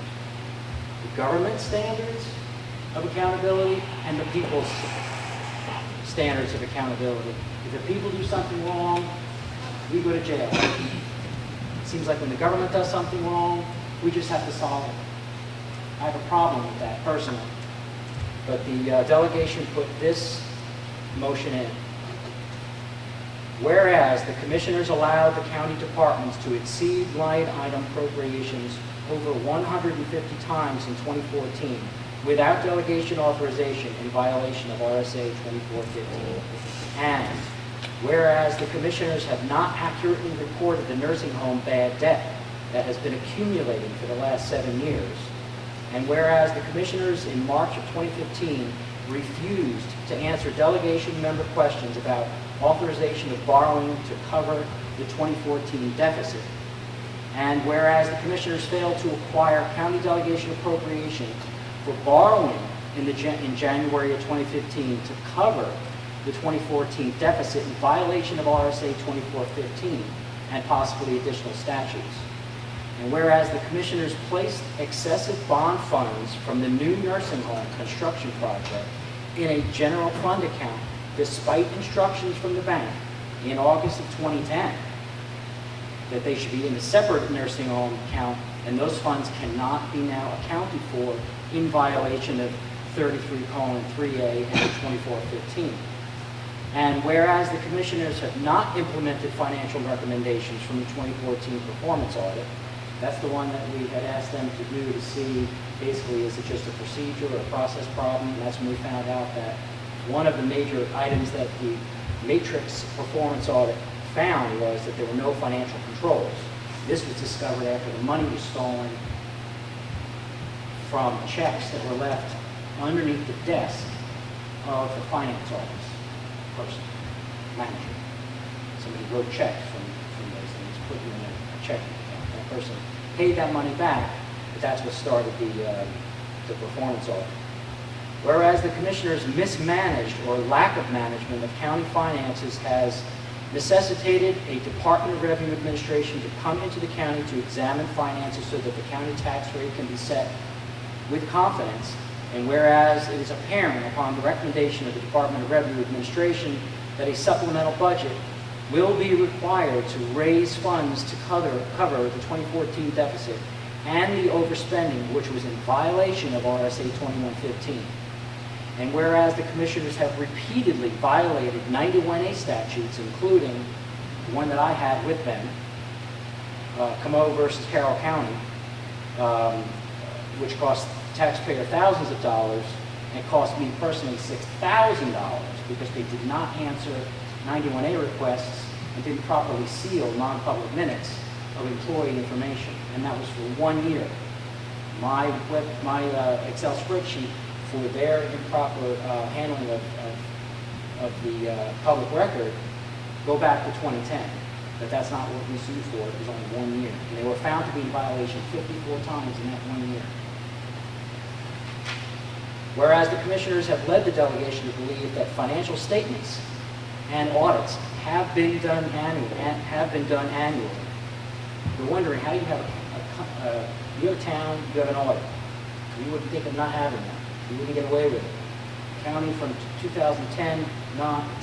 [SPEAKER 12] The government standards of accountability and the people's standards of accountability. If the people do something wrong, we go to jail. It seems like when the government does something wrong, we just have to solve it. I have a problem with that personally. But the delegation put this motion in. Whereas the commissioners allowed the county departments to exceed line item appropriations over 150 times in 2014 without delegation authorization in violation of RSA 2415. And whereas the commissioners have not accurately reported the nursing home bad debt that has been accumulating for the last 7 years, and whereas the commissioners in March of 2015 refused to answer delegation member questions about authorization of borrowing to cover the 2014 deficit, and whereas the commissioners failed to acquire county delegation appropriation for borrowing in January of 2015 to cover the 2014 deficit in violation of RSA 2415 and possibly additional statutes. And whereas the commissioners placed excessive bond funds from the new nursing home construction project in a general fund account despite instructions from the bank in August of 2010 that they should be in a separate nursing home account, and those funds cannot be now accounted for in violation of 33:3A and 2415. And whereas the commissioners have not implemented financial recommendations from the 2014 performance audit, that's the one that we had asked them to do to see basically is it just a procedure or a process problem, and that's when we found out that one of the major items that the matrix performance audit found was that there were no financial controls. This was discovered after the money was stolen from checks that were left underneath the desk of the finance office person, manager. Somebody wrote checks from those things, put them in a checking account. That person paid that money back, but that's what started the performance audit. Whereas the commissioners mismanaged or lack of management of county finances has necessitated a Department of Revenue Administration to come into the county to examine finances so that the county tax rate can be set with confidence. And whereas it is apparent upon the recommendation of the Department of Revenue Administration that a supplemental budget will be required to raise funds to cover the 2014 deficit and the overspending, which was in violation of RSA 2115. And whereas the commissioners have repeatedly violated 91A statutes, including the one that I had with them, Comeau versus Carroll County, which cost the taxpayer thousands of dollars and cost me personally $6,000 because they did not answer 91A requests and didn't properly seal non-public minutes of employee information. And that was for 1 year. My Excel spreadsheet for their improper handling of the public record go back to 2010. that that's not what we sued for. It was only 1 year. And they were found to be in violation 54 times in that 1 year. Whereas the commissioners have led the delegation to believe that financial statements and audits have been done annually. We're wondering how you have you're a town, you have an audit. You wouldn't think of not having that. You wouldn't get away with it. County from 2010,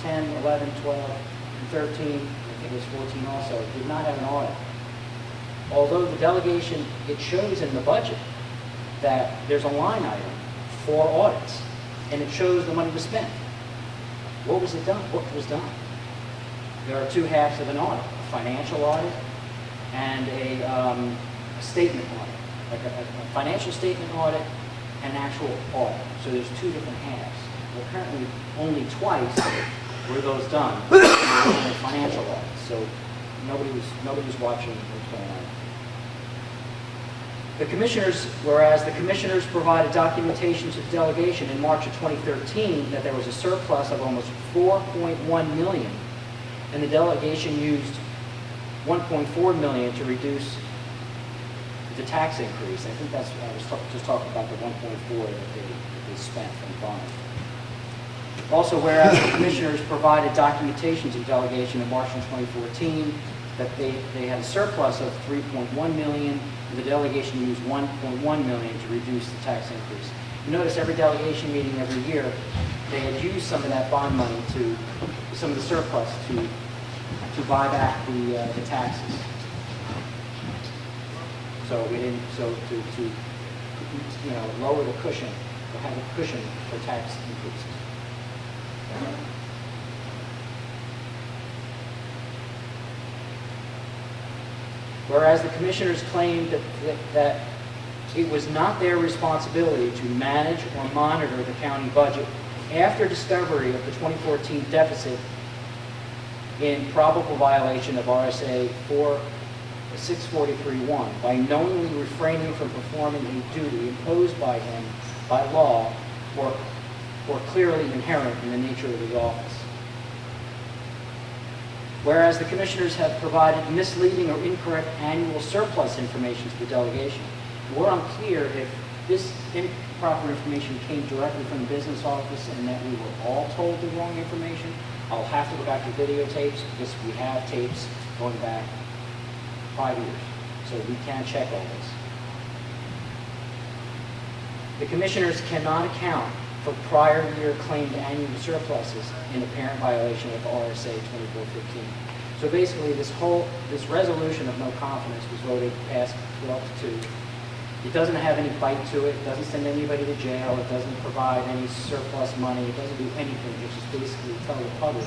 [SPEAKER 12] 10, 11, 12, and 13, I think it was 14 also, did not have an audit. Although the delegation, it shows in the budget that there's a line item for audits, and it shows the money was spent. What was it done? What was done? There are two halves of an audit, a financial audit and a statement audit, like a financial statement audit and an actual audit. So there's two different halves. Well, apparently only twice were those done in the financial audit. So nobody was watching what's going on. The commissioners, whereas the commissioners provided documentation to the delegation in March of 2013 that there was a surplus of almost $4.1 million, and the delegation used $1.4 million to reduce the tax increase. I think that's I was just talking about the 1.4 that they spent from bond. Also, whereas the commissioners provided documentation to the delegation in March of 2014 that they had a surplus of $3.1 million, and the delegation used $1.1 million to reduce the tax increase. You notice every delegation meeting every year, they had used some of that bond money some of the surplus to buy back the taxes. So we didn't, to lower the cushion, or have a cushion for tax increases. Whereas the commissioners claimed that it was not their responsibility to manage or monitor the county budget after discovery of the 2014 deficit in probable violation of RSA 643(1) by knowingly refraining from performing a duty imposed by him by law or clearly inherent in the nature of his office. Whereas the commissioners have provided misleading or incorrect annual surplus information to the delegation. We're unclear if this improper information came directly from the business office and that we were all told the wrong information. I'll have to go back to videotapes because we have tapes going back 5 years. So we can check all this. The commissioners cannot account for prior year claimed annual surpluses in apparent violation of RSA 2415. So basically this resolution of no confidence was voted passed 12-2. It doesn't have any bite to it. It doesn't send anybody to jail. It doesn't provide any surplus money. It doesn't do anything. It just basically tell the public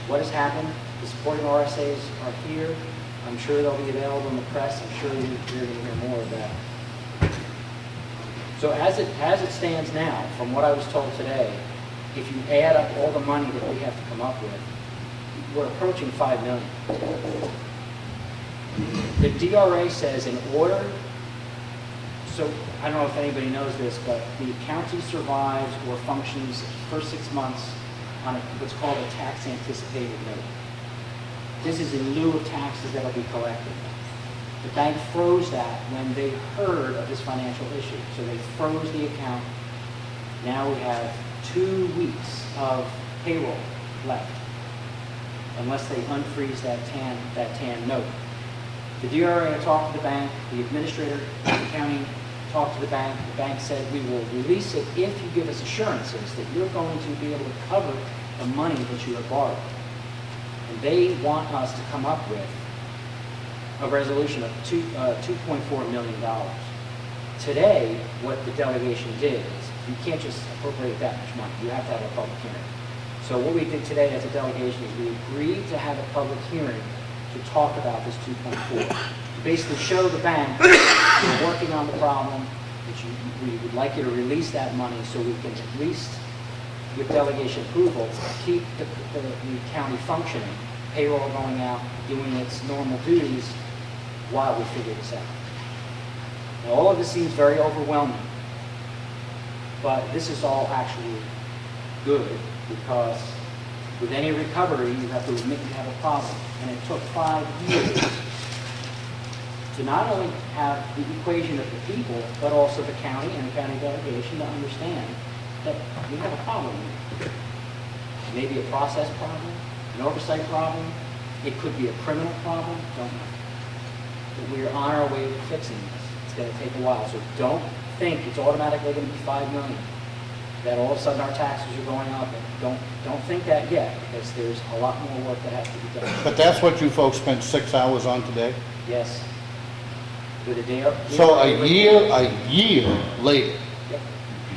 [SPEAKER 12] what has happened. The supporting RSAs are here. I'm sure they'll be available in the press. I'm sure you're going to hear more of that. So as it stands now, from what I was told today, if you add up all the money that we have to come up with, we're approaching $5 million. The DRA says in order, so I don't know if anybody knows this, but the county survives or functions for 6 months on what's called a tax anticipated note. This is in lieu of taxes that will be collected. The bank froze that when they heard of this financial issue. So they froze the account. Now we have 2 weeks of payroll left, unless they unfreeze that TAN note. The DRA talked to the bank. The administrator of the county talked to the bank. The bank said, we will release it if you give us assurances that you're going to be able to cover the money that you have borrowed. And they want us to come up with a resolution of $2.4 million. Today, what the delegation did is, you can't just appropriate that much money. You have to have a public hearing. So what we did today as a delegation is we agreed to have a public hearing to talk about this 2.4. To basically show the bank we're working on the problem, that we would like you to release that money so we can at least, with delegation approval, keep the county functioning, payroll going out, doing its normal duties while we figure this out. Now, all of this seems very overwhelming, but this is all actually good because With any recovery, you have to admit you have a problem. And it took 5 years to not only have the equation of the people, but also the county and the county delegation to understand that we have a problem here. Maybe a process problem, an oversight problem, it could be a criminal problem, don't know. But we are on our way to fixing this. It's going to take a while, so don't think it's automatically going to be 5 million. That all of a sudden our taxes are going up. And don't think that yet, because there's a lot more work that has to be done.
[SPEAKER 1] But that's what you folks spent 6 hours on today?
[SPEAKER 12] Yes. With a day up.
[SPEAKER 1] So a year later,
[SPEAKER 12] Yep.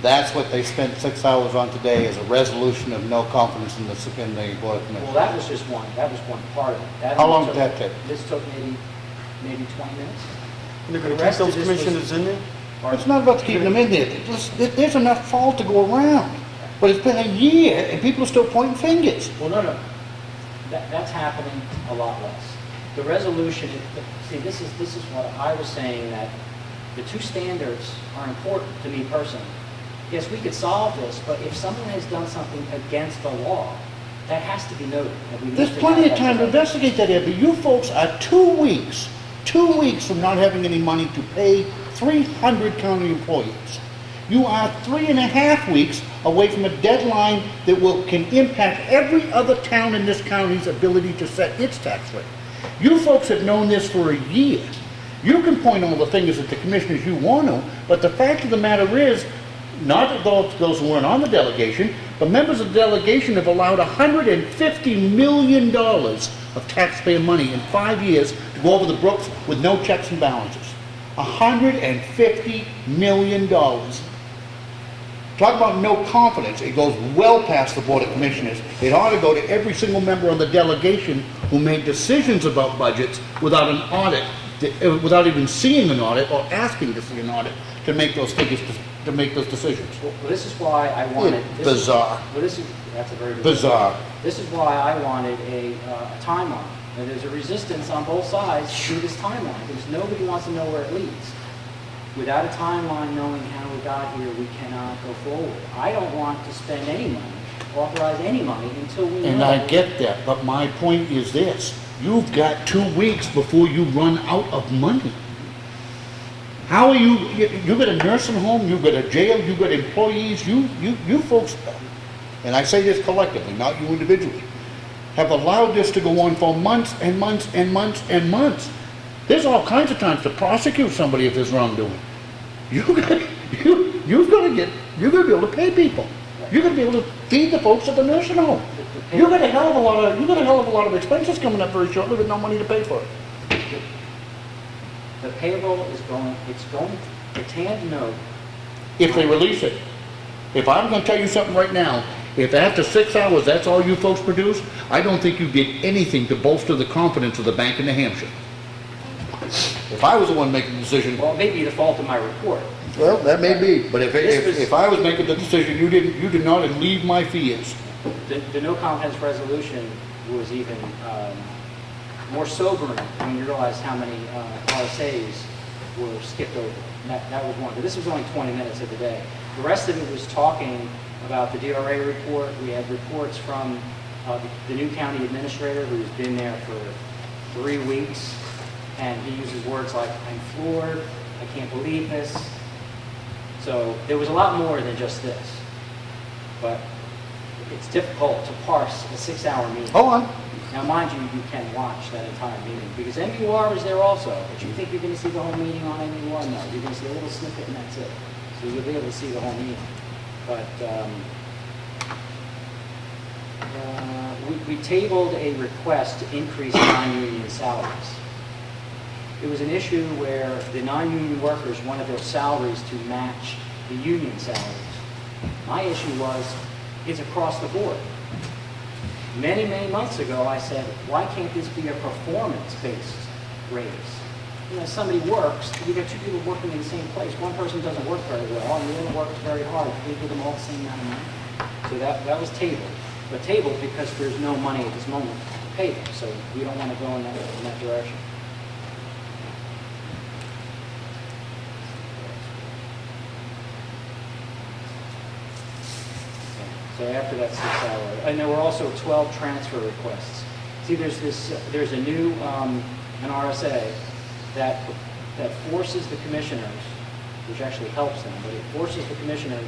[SPEAKER 1] that's what they spent 6 hours on today, is a resolution of no confidence in the Board of
[SPEAKER 12] Well,
[SPEAKER 1] Commissioners.
[SPEAKER 12] that was just one. That was one part of it.
[SPEAKER 1] How long did that take?
[SPEAKER 12] This took maybe 20 minutes.
[SPEAKER 3] They're gonna
[SPEAKER 12] The
[SPEAKER 3] keep
[SPEAKER 12] rest of
[SPEAKER 3] those
[SPEAKER 12] this was-
[SPEAKER 3] commissioners in there?
[SPEAKER 1] It's not about keeping them in there. There's enough fault to go around. But it's been a year, and people are still pointing fingers.
[SPEAKER 12] Well, no. That's happening a lot less. The resolution, see, this is what I was saying, that the two standards are important to me personally. Yes, we could solve this, but if someone has done something against the law, that has to be noted. And we need
[SPEAKER 1] There's
[SPEAKER 12] to
[SPEAKER 1] plenty
[SPEAKER 12] have
[SPEAKER 1] of time to
[SPEAKER 12] that.
[SPEAKER 1] investigate that, Ed, but you folks are 2 weeks from not having any money to pay 300 county employees. You are 3.5 weeks away from a deadline that can impact every other town in this county's ability to set its tax rate. You folks have known this for a year. You can point all the fingers at the commissioners you want to, but the fact of the matter is, not that those who weren't on the delegation, but members of the delegation have allowed $150 million of taxpayer money in 5 years to go over the books with no checks and balances. $150 million. Talk about no confidence. It goes well past the Board of Commissioners. It ought to go to every single member on the delegation who made decisions about budgets without an audit, without even seeing an audit or asking to see an audit to make those figures, to make those decisions.
[SPEAKER 12] Well, this is why I wanted...
[SPEAKER 1] Bizarre.
[SPEAKER 12] That's a very...
[SPEAKER 1] Bizarre.
[SPEAKER 12] This is why I wanted a timeline. And there's a resistance on both sides to this timeline, because nobody wants to know where it leads. Without a timeline knowing how we got here, we cannot go forward. I don't want to spend any money, authorize any money, until we know...
[SPEAKER 1] And I get that, but my point is this. You've got 2 weeks before you run out of money. How are you've got a nursing home, you've got a jail, you've got employees, you folks, and I say this collectively, not you individually, have allowed this to go on for months and months and months and months. There's all kinds of times to prosecute somebody if there's wrongdoing. You've got to be able to pay people. You've got to be able to feed the folks at the nursing home. You've got a hell of a lot of expenses coming up very shortly with no money to pay for it.
[SPEAKER 12] The payroll is going, the TAN note...
[SPEAKER 1] If they release it. If I'm going to tell you something right now, if after 6 hours that's all you folks produce, I don't think you did anything to bolster the confidence of the bank in New Hampshire. If I was the one making the decision...
[SPEAKER 12] Well, it may be the fault of my report.
[SPEAKER 1] Well, that may be, but if I was making the decision, you did not relieve my fears.
[SPEAKER 12] The no confidence resolution was even more sobering when you realize how many RSAs were skipped over. That was one. But this was only 20 minutes of the day. The rest of it was talking about the DRA report. We had reports from the new county administrator who's been there for 3 weeks. And he uses words like, I'm floored, I can't believe this. So there was a lot more than just this. But it's difficult to parse a 6-hour meeting.
[SPEAKER 1] Hold on.
[SPEAKER 12] Now, mind you, you can watch that entire meeting, because MUR was there also. But you think you're going to see the whole meeting on MUR? No, you're going to see a little snippet and that's it. So you'll be able to see the whole meeting. But we tabled a request to increase non-union salaries. It was an issue where the non-union workers wanted their salaries to match the union salaries. My issue was, it's across the board. Many, many months ago, I said, why can't this be a performance-based raise? You know, somebody works, you got 2 people working in the same place. One person doesn't work very well, and the other works very hard. We give them all the same amount of money. So that was tabled. But tabled because there's no money at this moment to pay them. So we don't want to go in that direction. So after that 6 hour, and there were also 12 transfer requests. See, there's a new, an RSA that forces the commissioners, which actually helps them, but it forces the commissioners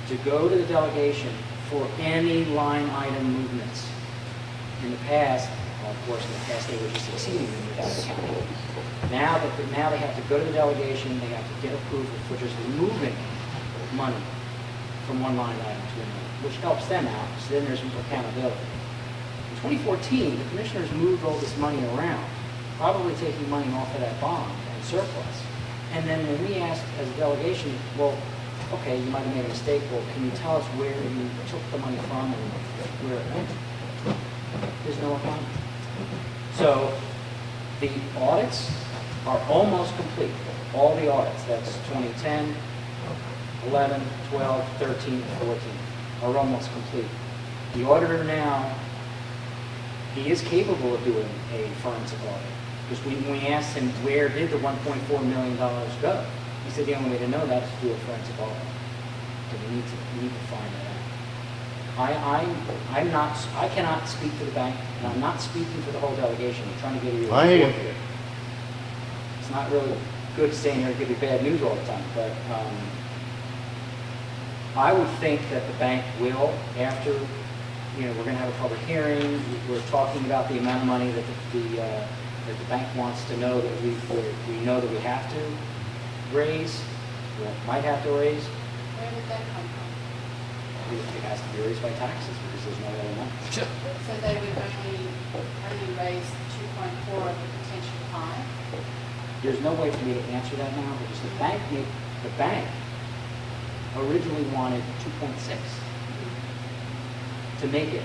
[SPEAKER 12] to go to the delegation for any line item movements. In the past, well, of course, in the past they were just exceeding them without accounting. Now they have to go to the delegation, they have to get approval for just moving money from one line item to another, which helps them out, so then there's accountability. In 2014, the commissioners moved all this money around, probably taking money off of that bond and surplus. And then when we asked as a delegation, well, okay, you might have made a mistake, well, can you tell us where you took the money from and where it went? There's no accounting. So the audits are almost complete. All the audits, that's 2010, 11, 12, 13, 14, are almost complete. The auditor now, he is capable of doing a forensic audit. Because when we asked him where did the $1.4 million go, he said the only way to know that is to do a forensic audit. So we need to find that out. I cannot speak for the bank, and I'm not speaking for the whole delegation. I'm trying to give you a report here. It's not really good staying here and give you bad news all the time, but I would think that the bank will, after, we're going to have a public hearing, we're talking about the amount of money that the bank wants to know that we know that we have to raise, or might have to raise.
[SPEAKER 2] Where did that come from?
[SPEAKER 12] It has to be raised by taxes because there's no other money.
[SPEAKER 2] So they would only raise 2.4 of the potential 5?
[SPEAKER 12] There's no way for me to answer that now because the bank originally wanted 2.6 to make it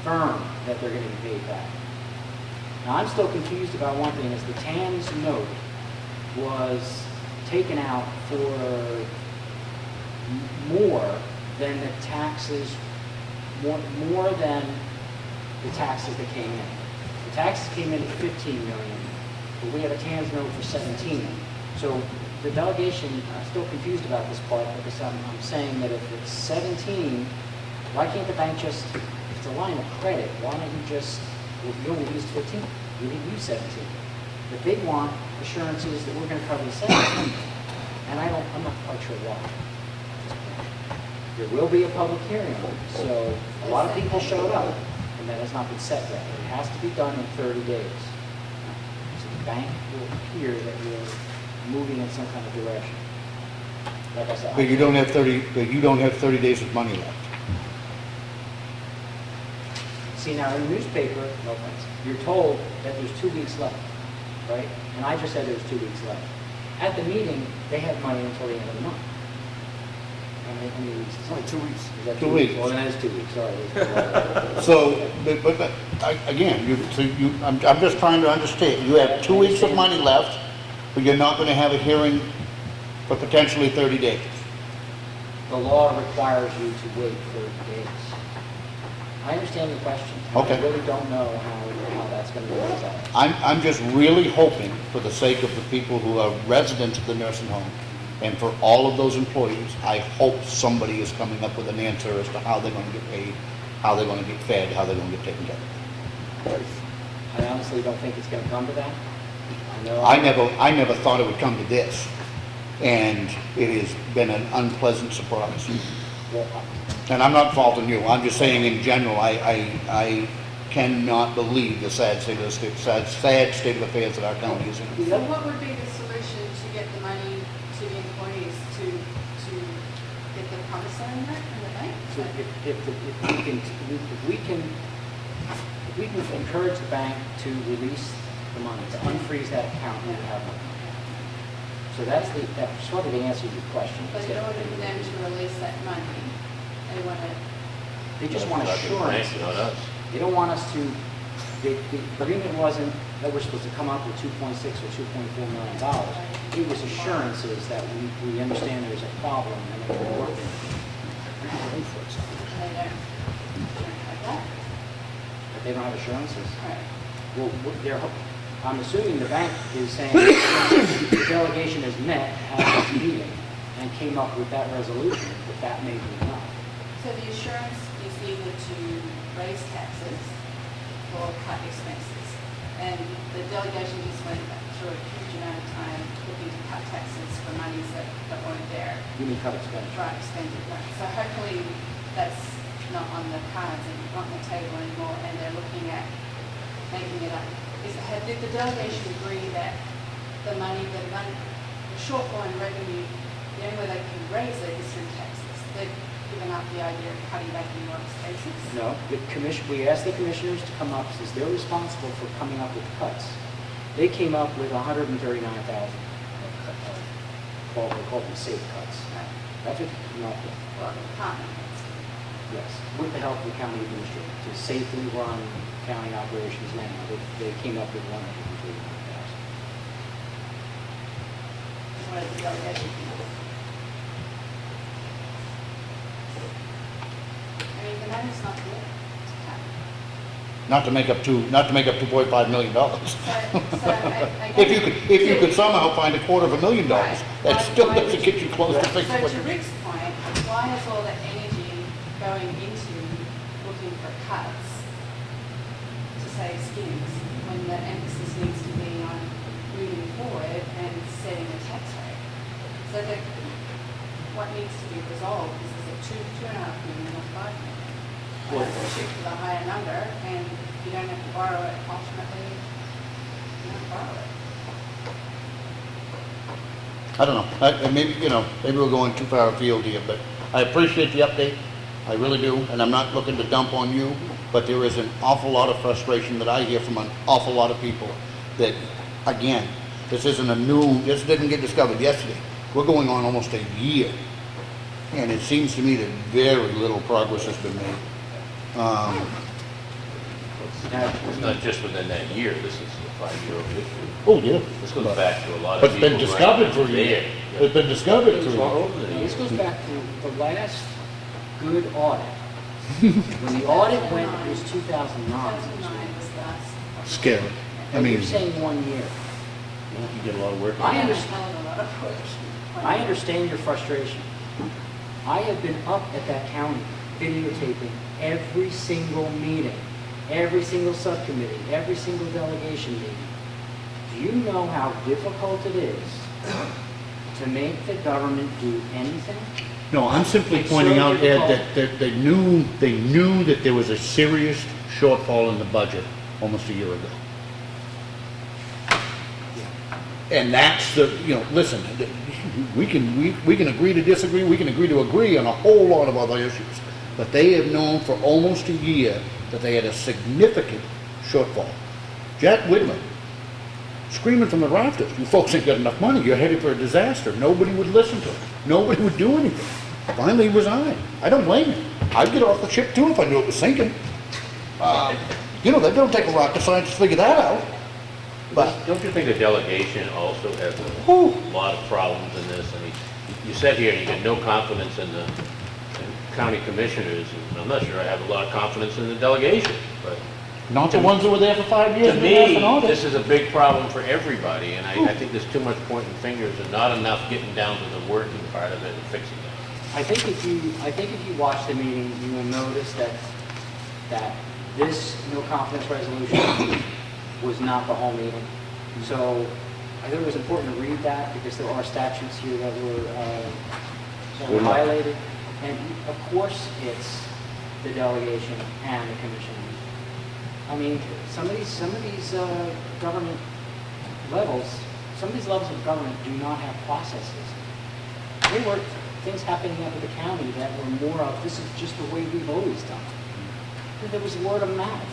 [SPEAKER 12] firm that they're going to be paid back. Now I'm still confused about one thing, is the TAN's note was taken out for more than the taxes, more than the taxes that came in. The taxes came in at 15 million, but we have a TAN's note for 17. So the delegation, I'm still confused about this part because I'm saying that if it's 17, why can't the bank just, if it's a line of credit, why don't you just, well, you only used 15, you didn't use 17. But they want assurances that we're going to cover the 17. And I'm not quite sure why. There will be a public hearing on it, so a lot of people showed up, and that has not been set yet. It has to be done in 30 days. So the bank will appear that we're moving in some kind of direction. Like I said,
[SPEAKER 1] But you don't have 30 days of money left.
[SPEAKER 12] See, now in the newspaper, no offense, you're told that there's 2 weeks left, right? And I just said there's 2 weeks left. At the meeting, they have money until the end of the month. How many weeks?
[SPEAKER 3] It's only 2 weeks.
[SPEAKER 12] Is that
[SPEAKER 1] 2 weeks.
[SPEAKER 12] Well, then that is 2 weeks, sorry.
[SPEAKER 1] So, I'm just trying to understand. You have 2 weeks of money left, but you're not going to have a hearing for potentially 30 days.
[SPEAKER 12] The law requires you to wait 30 days. I understand your question.
[SPEAKER 1] Okay.
[SPEAKER 12] I really don't know how that's going to be resolved.
[SPEAKER 1] I'm just really hoping, for the sake of the people who are residents of the nursing home, and for all of those employees, I hope somebody is coming up with an answer as to how they're going to get paid, how they're going to get fed, how they're going to get taken care of.
[SPEAKER 12] I honestly don't think it's going to come to that.
[SPEAKER 1] I never thought it would come to this, and it has been an unpleasant surprise.
[SPEAKER 12] Well,
[SPEAKER 1] And I'm not faulting you. I'm just saying in general, I cannot believe the sad state of affairs that our county is in.
[SPEAKER 2] So what would be the solution to get the money to the employees to get the promissory note from the bank?
[SPEAKER 12] So if we can encourage the bank to release the money, to unfreeze that account, we would have money. So that's sort of the answer to your question.
[SPEAKER 2] But in order for them to release that money,
[SPEAKER 12] they just want assurance.
[SPEAKER 7] Not us.
[SPEAKER 12] They don't want us to, the agreement wasn't that we're supposed to come up with $2.6 or $2.4 million. It was assurances that we understand there's a problem and that we're working. But they don't have assurances. Well, I'm assuming the bank is saying the delegation has met, had this meeting, and came up with that resolution, but that may be enough.
[SPEAKER 2] So the assurance is either to raise taxes or cut expenses. And the delegation just went through a huge amount of time looking to cut taxes for monies that weren't there.
[SPEAKER 12] You mean cut expenditure?
[SPEAKER 2] Right, expended, right. So hopefully that's not on the cards and not on the table anymore, and they're looking at making it up. Did the delegation agree that the shortfall in revenue, the only way they can raise it is through taxes? They've given up the idea of cutting back in more expenses?
[SPEAKER 12] No, we asked the commissioners to come up, since they're responsible for coming up with cuts. They came up with 139,000 called them safe cuts. That's what they came up with.
[SPEAKER 2] Well, the department.
[SPEAKER 12] Yes, with the help of the county administrator to safely run county operations now. They came up with 139,000.
[SPEAKER 2] What is the delegation? I mean, the money's not there to cut.
[SPEAKER 1] Not to make up $2.5 million.
[SPEAKER 2] Again-
[SPEAKER 1] If you could somehow find $250,000,
[SPEAKER 2] Right.
[SPEAKER 1] that
[SPEAKER 2] Why-
[SPEAKER 1] still
[SPEAKER 2] why
[SPEAKER 1] doesn't
[SPEAKER 2] is-
[SPEAKER 1] get you close to
[SPEAKER 2] So
[SPEAKER 1] fixing what
[SPEAKER 2] to
[SPEAKER 1] you
[SPEAKER 2] Rick's point, why is all the energy going into looking for cuts to save skins when the emphasis needs to be on moving forward and setting a tax rate? So that what needs to be resolved is it 2.5 million or 5 million?
[SPEAKER 12] Well-
[SPEAKER 2] Let's shoot for the higher number, and you don't have to borrow it ultimately. You don't borrow it.
[SPEAKER 1] I don't know, maybe we're going too far afield here, but I appreciate the update, I really do, and I'm not looking to dump on you, but there is an awful lot of frustration that I hear from an awful lot of people that, again, this didn't get discovered yesterday. We're going on almost a year, and it seems to me that very little progress has been made.
[SPEAKER 7] It's not just within that year, this is a 5-year-old issue.
[SPEAKER 1] Oh, yeah.
[SPEAKER 7] This goes back to a lot of
[SPEAKER 1] But it's
[SPEAKER 7] people.
[SPEAKER 1] been discovered for a year. It's been discovered
[SPEAKER 7] It's
[SPEAKER 1] for a
[SPEAKER 7] far
[SPEAKER 1] year.
[SPEAKER 7] over than a
[SPEAKER 12] This
[SPEAKER 7] year.
[SPEAKER 12] goes back to the last good audit. When the audit went, it was 2009.
[SPEAKER 2] 2009 was the last.
[SPEAKER 1] Scary. I
[SPEAKER 12] And
[SPEAKER 1] mean,
[SPEAKER 12] you're saying 1 year.
[SPEAKER 1] you get a lot of work.
[SPEAKER 12] I
[SPEAKER 2] Yeah,
[SPEAKER 12] understand.
[SPEAKER 2] hell of a lot of work.
[SPEAKER 12] I understand your frustration. I have been up at that county videotaping every single meeting, every single subcommittee, every single delegation meeting. Do you know how difficult it is to make the government do anything?
[SPEAKER 1] No, I'm simply
[SPEAKER 12] It's
[SPEAKER 1] pointing
[SPEAKER 12] so
[SPEAKER 1] out, Ed,
[SPEAKER 12] difficult.
[SPEAKER 1] that they knew that there was a serious shortfall in the budget almost a year ago. And that's listen, we can agree to disagree, we can agree to agree on a whole lot of other issues. But they have known for almost a year that they had a significant shortfall. Jack Whitman, screaming from the rafters, you folks ain't got enough money, you're headed for a disaster. Nobody would listen to him. Nobody would do anything. Finally, he resigned. I don't blame him. I'd get off the ship too if I knew it was sinking. That don't take a rocket scientist to figure that out. But,
[SPEAKER 7] Don't you think the delegation also has
[SPEAKER 1] whew,
[SPEAKER 7] a lot of problems in this? I mean, you said here you get no confidence in the county commissioners, and I'm not sure I have a lot of confidence in the delegation, but
[SPEAKER 1] not the ones that were there for 5 years.
[SPEAKER 7] to
[SPEAKER 1] and didn't have an
[SPEAKER 7] me,
[SPEAKER 1] audit.
[SPEAKER 7] this is a big problem for everybody, and I think there's too much pointing fingers and not enough getting down to the working part of it and fixing it.
[SPEAKER 12] I think if you watch the meeting, you will notice that this no confidence resolution was not the whole meeting. So I think it was important to read that because there are statutes here that were violated. And of course, it's the delegation and the commissioners. I mean, some of these government levels, some of these levels of government do not have processes. There were things happening up at the county that were more of, this is just the way we've always done it. There was word of mouth.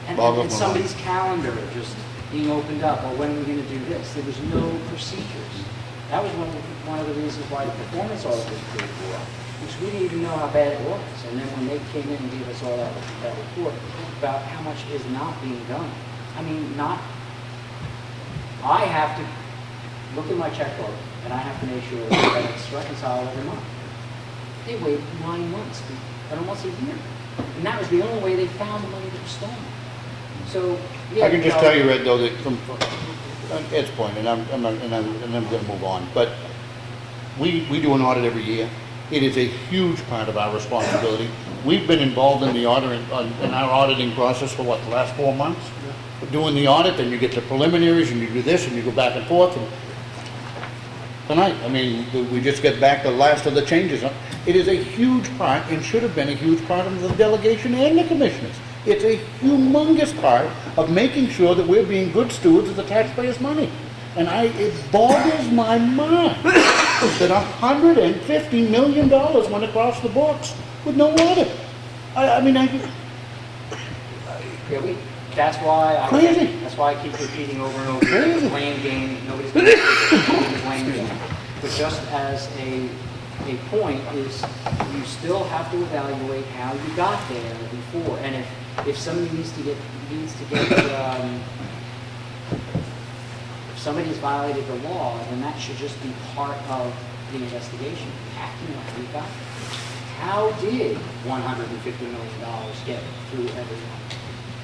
[SPEAKER 12] And somebody's calendar just being opened up, or when are we going to do this? There was no procedures. That was one of the reasons why the performance audit was paid for, because we didn't even know how bad it was. And then when they came in and gave us all that report about how much is not being done. I mean, I have to look at my checkbook, and I have to make sure that it's reconciled every month. They waited 9 months, but almost a year. And that was the only way they found the money that was stolen. So, yeah,
[SPEAKER 1] I can just tell you, Ed, though, that from Ed's point, and I'm going to move on, but we do an audit every year, It is a huge part of our responsibility. We've been involved in the audit, in our auditing process for what, the last 4 months? We're doing the audit, then you get the preliminaries, and you do this, and you go back and forth, and tonight, I mean, we just get back the last of the changes. It is a huge part, and should have been a huge part of the delegation and the commissioners. It's a humongous part of making sure that we're being good stewards of the taxpayers' money. And it boggles my mind that $150 million went across the books with no audit.
[SPEAKER 12] That's why
[SPEAKER 1] Crazy.
[SPEAKER 12] That's why I keep repeating over and over.
[SPEAKER 1] Crazy.
[SPEAKER 12] The blame game. Nobody's going to the blame game. But just as a point is, you still have to evaluate how you got there before. And if somebody needs to get if somebody's violated the law, then that should just be part of the investigation. You have to know how you got there. How did $150 million get through everyone?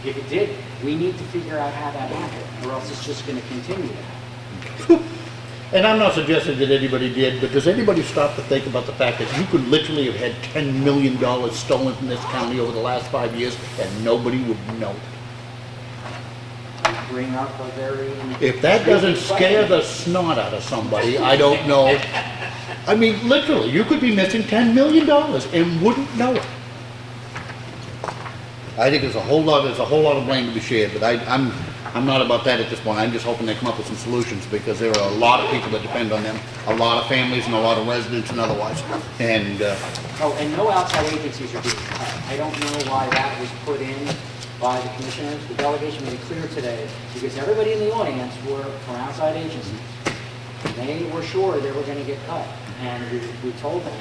[SPEAKER 12] If it did, we need to figure out how that happened, or else it's just going to continue to happen.
[SPEAKER 1] And I'm not suggesting that anybody did, but does anybody stop to think about the fact that you could literally have had $10 million stolen from this county over the last 5 years and nobody would know?
[SPEAKER 12] Bring up a very...
[SPEAKER 1] If that doesn't scare the snot out of somebody, I don't know. I mean, literally, you could be missing $10 million and wouldn't know it. I think there's a whole lot of blame to be shared, but I'm not about that at this point. I'm just hoping they come up with some solutions, because there are a lot of people that depend on them, a lot of families and a lot of residents and otherwise. And
[SPEAKER 12] and no outside agencies are being cut. I don't know why that was put in by the commissioners. The delegation made it clear today, because everybody in the audience were from outside agencies. They were sure they were going to get cut, and we told them,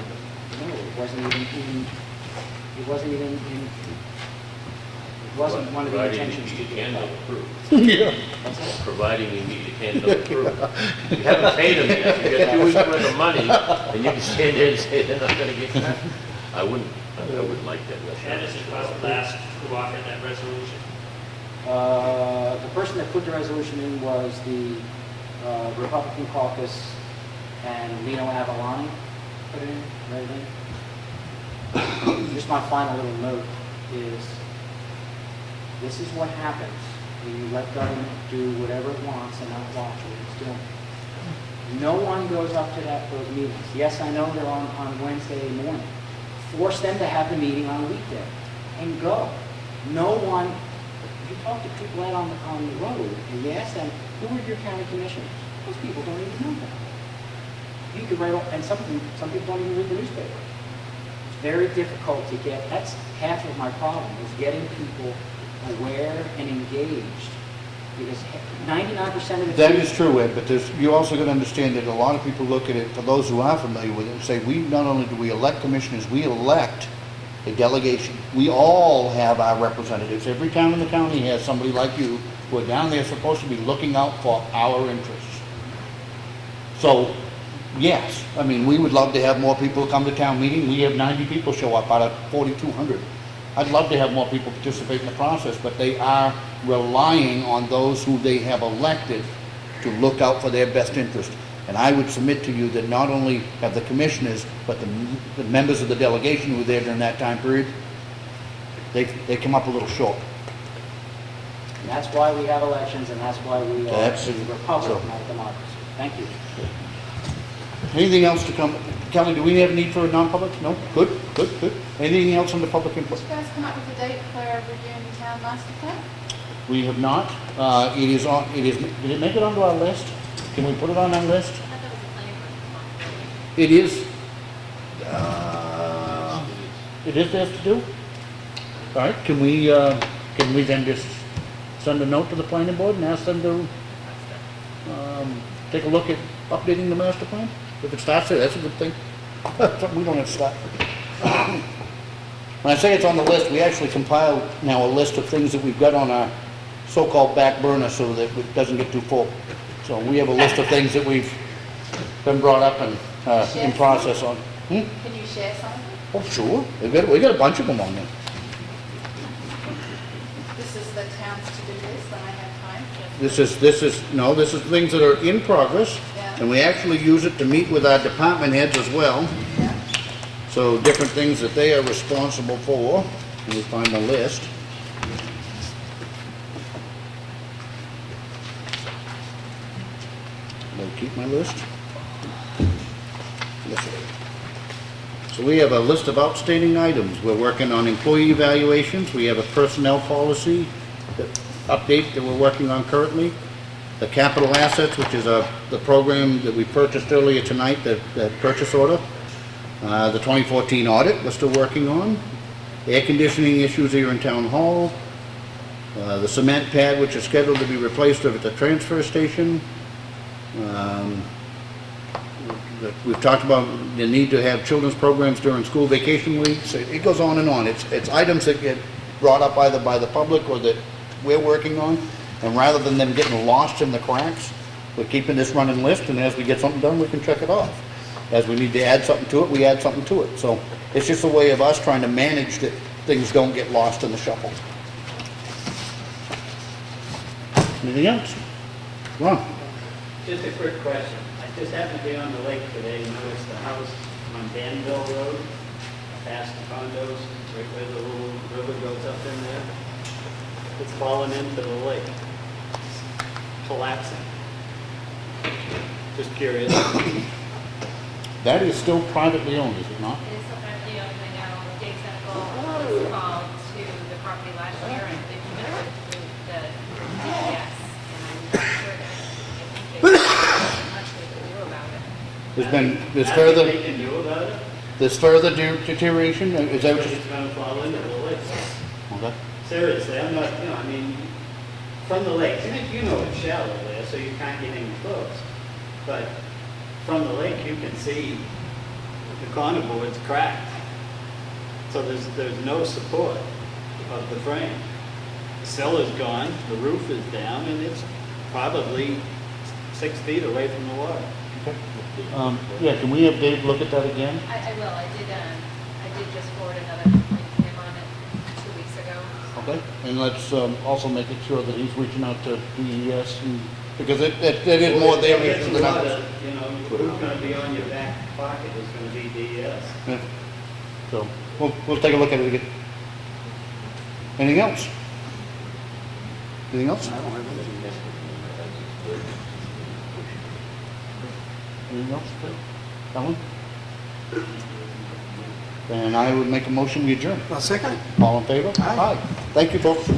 [SPEAKER 12] no, it wasn't one of the intentions to get cut.
[SPEAKER 1] yeah.
[SPEAKER 7] Providing you meet the candidate proof. You haven't paid them yet, you get 2 weeks worth of money, and you can stand there and say they're not gonna get cut. I wouldn't like that.
[SPEAKER 5] And is it possible to ask who offered that resolution?
[SPEAKER 12] The person that put the resolution in was the Republican caucus, and Lino Avalani put it in, right in. Just my final little note is, this is what happens when you let government do whatever it wants and not watch what it's doing. No one goes up to those meetings. Yes, I know they're on Wednesday morning. Force them to have the meeting on a weekday and go. No one, you talk to people out on the road and you ask them, who are your county commissioners? Those people don't even know that. You could write, and some people don't even read the newspaper. It's very difficult to get, that's half of my problem, is getting people aware and engaged, because 99% of the...
[SPEAKER 1] That is true, Ed, but you also got to understand that a lot of people look at it, for those who are familiar with it, and say, we not only do we elect commissioners, we elect a delegation. We all have our representatives. Every town in the county has somebody like you who are down there supposed to be looking out for our interests. So, yes, I mean, we would love to have more people come to town meeting. We have 90 people show up out of 4,200. I'd love to have more people participate in the process, but they are relying on those who they have elected to look out for their best interest. And I would submit to you that not only have the commissioners, but the members of the delegation who were there during that time period, they come up a little short.
[SPEAKER 12] And that's why we have elections, and that's why we are
[SPEAKER 1] That's
[SPEAKER 12] a republic,
[SPEAKER 1] so.
[SPEAKER 12] not a democracy. Thank you.
[SPEAKER 1] Anything else to come? Kelly, do we have a need for a non-public? No? Good. Anything else on the public input?
[SPEAKER 2] Did you guys come up with a date for reviewing the town master plan?
[SPEAKER 1] We have not. Did it make it onto our list? Can we put it on our list?
[SPEAKER 9] I thought that was a planning board responsibility.
[SPEAKER 1] It is. It is theirs to do? All right, can we then just send a note to the planning board and ask them to take a look at updating the master plan? If it starts there, that's a good thing. Something we don't have to start. When I say it's on the list, we actually compiled now a list of things that we've got on our so-called back burner so that it doesn't get too full. So we have a list of things that we've been brought up and in process on.
[SPEAKER 2] Can you share some of them?
[SPEAKER 1] Oh, sure. We got a bunch of them on there.
[SPEAKER 2] This is the town's to-do list when I have time.
[SPEAKER 1] This is things that are in progress,
[SPEAKER 2] Yeah.
[SPEAKER 1] and we actually use it to meet with our department heads as well.
[SPEAKER 2] Yeah.
[SPEAKER 1] So different things that they are responsible for. Let me find the list. Will I keep my list? Yes, sir. So we have a list of outstanding items. We're working on employee evaluations. We have a personnel policy update that we're working on currently. The capital assets, which is the program that we purchased earlier tonight, the purchase order. The 2014 audit we're still working on. Air conditioning issues here in Town Hall. The cement pad, which is scheduled to be replaced over at the transfer station. We've talked about the need to have children's programs during school vacation weeks. It goes on and on. It's items that get brought up either by the public or that we're working on. And rather than them getting lost in the cracks, we're keeping this running list, and as we get something done, we can check it off. As we need to add something to it, we add something to it. So it's just a way of us trying to manage that things don't get lost in the shuffle. Anything else? Ron?
[SPEAKER 8] Just a quick question. I just happened to be on the lake today and noticed the house on Danville Road, past the condos, right where the little river goes up in there. It's fallen into the lake, collapsing. Just curious.
[SPEAKER 1] That is still privately owned, is it not?
[SPEAKER 9] It is privately owned. I know Dave Sennable was called to the property last year and they committed to the DES. And I'm not sure that I think they much they can do about it.
[SPEAKER 8] They knew about it?
[SPEAKER 1] There's further deterioration? Is that what
[SPEAKER 8] It's going to fall into the lake.
[SPEAKER 1] Okay.
[SPEAKER 8] Seriously, I'm not, I mean, from the lake, you know it's shallow there, so you can't get any close. But from the lake, you can see the corner board's cracked. So there's no support of the frame. The sill is gone, the roof is down, and it's probably 6 feet away from the water.
[SPEAKER 1] Okay. Yeah, can we have Dave look at that again?
[SPEAKER 9] I will. I did just forward another complaint to him on it 2 weeks ago.
[SPEAKER 1] Okay. And let's also make it sure that he's reaching out to DES, because it is more their issue than ours.
[SPEAKER 8] You know, who's going to be on your back pocket is going to be DES.
[SPEAKER 1] Yeah. So we'll take a look at it again. Anything else? Anything else? Anything else? Ellen? And I would make a motion, we adjourn.
[SPEAKER 3] Second.
[SPEAKER 1] All in favor? Aye. Thank you, folks.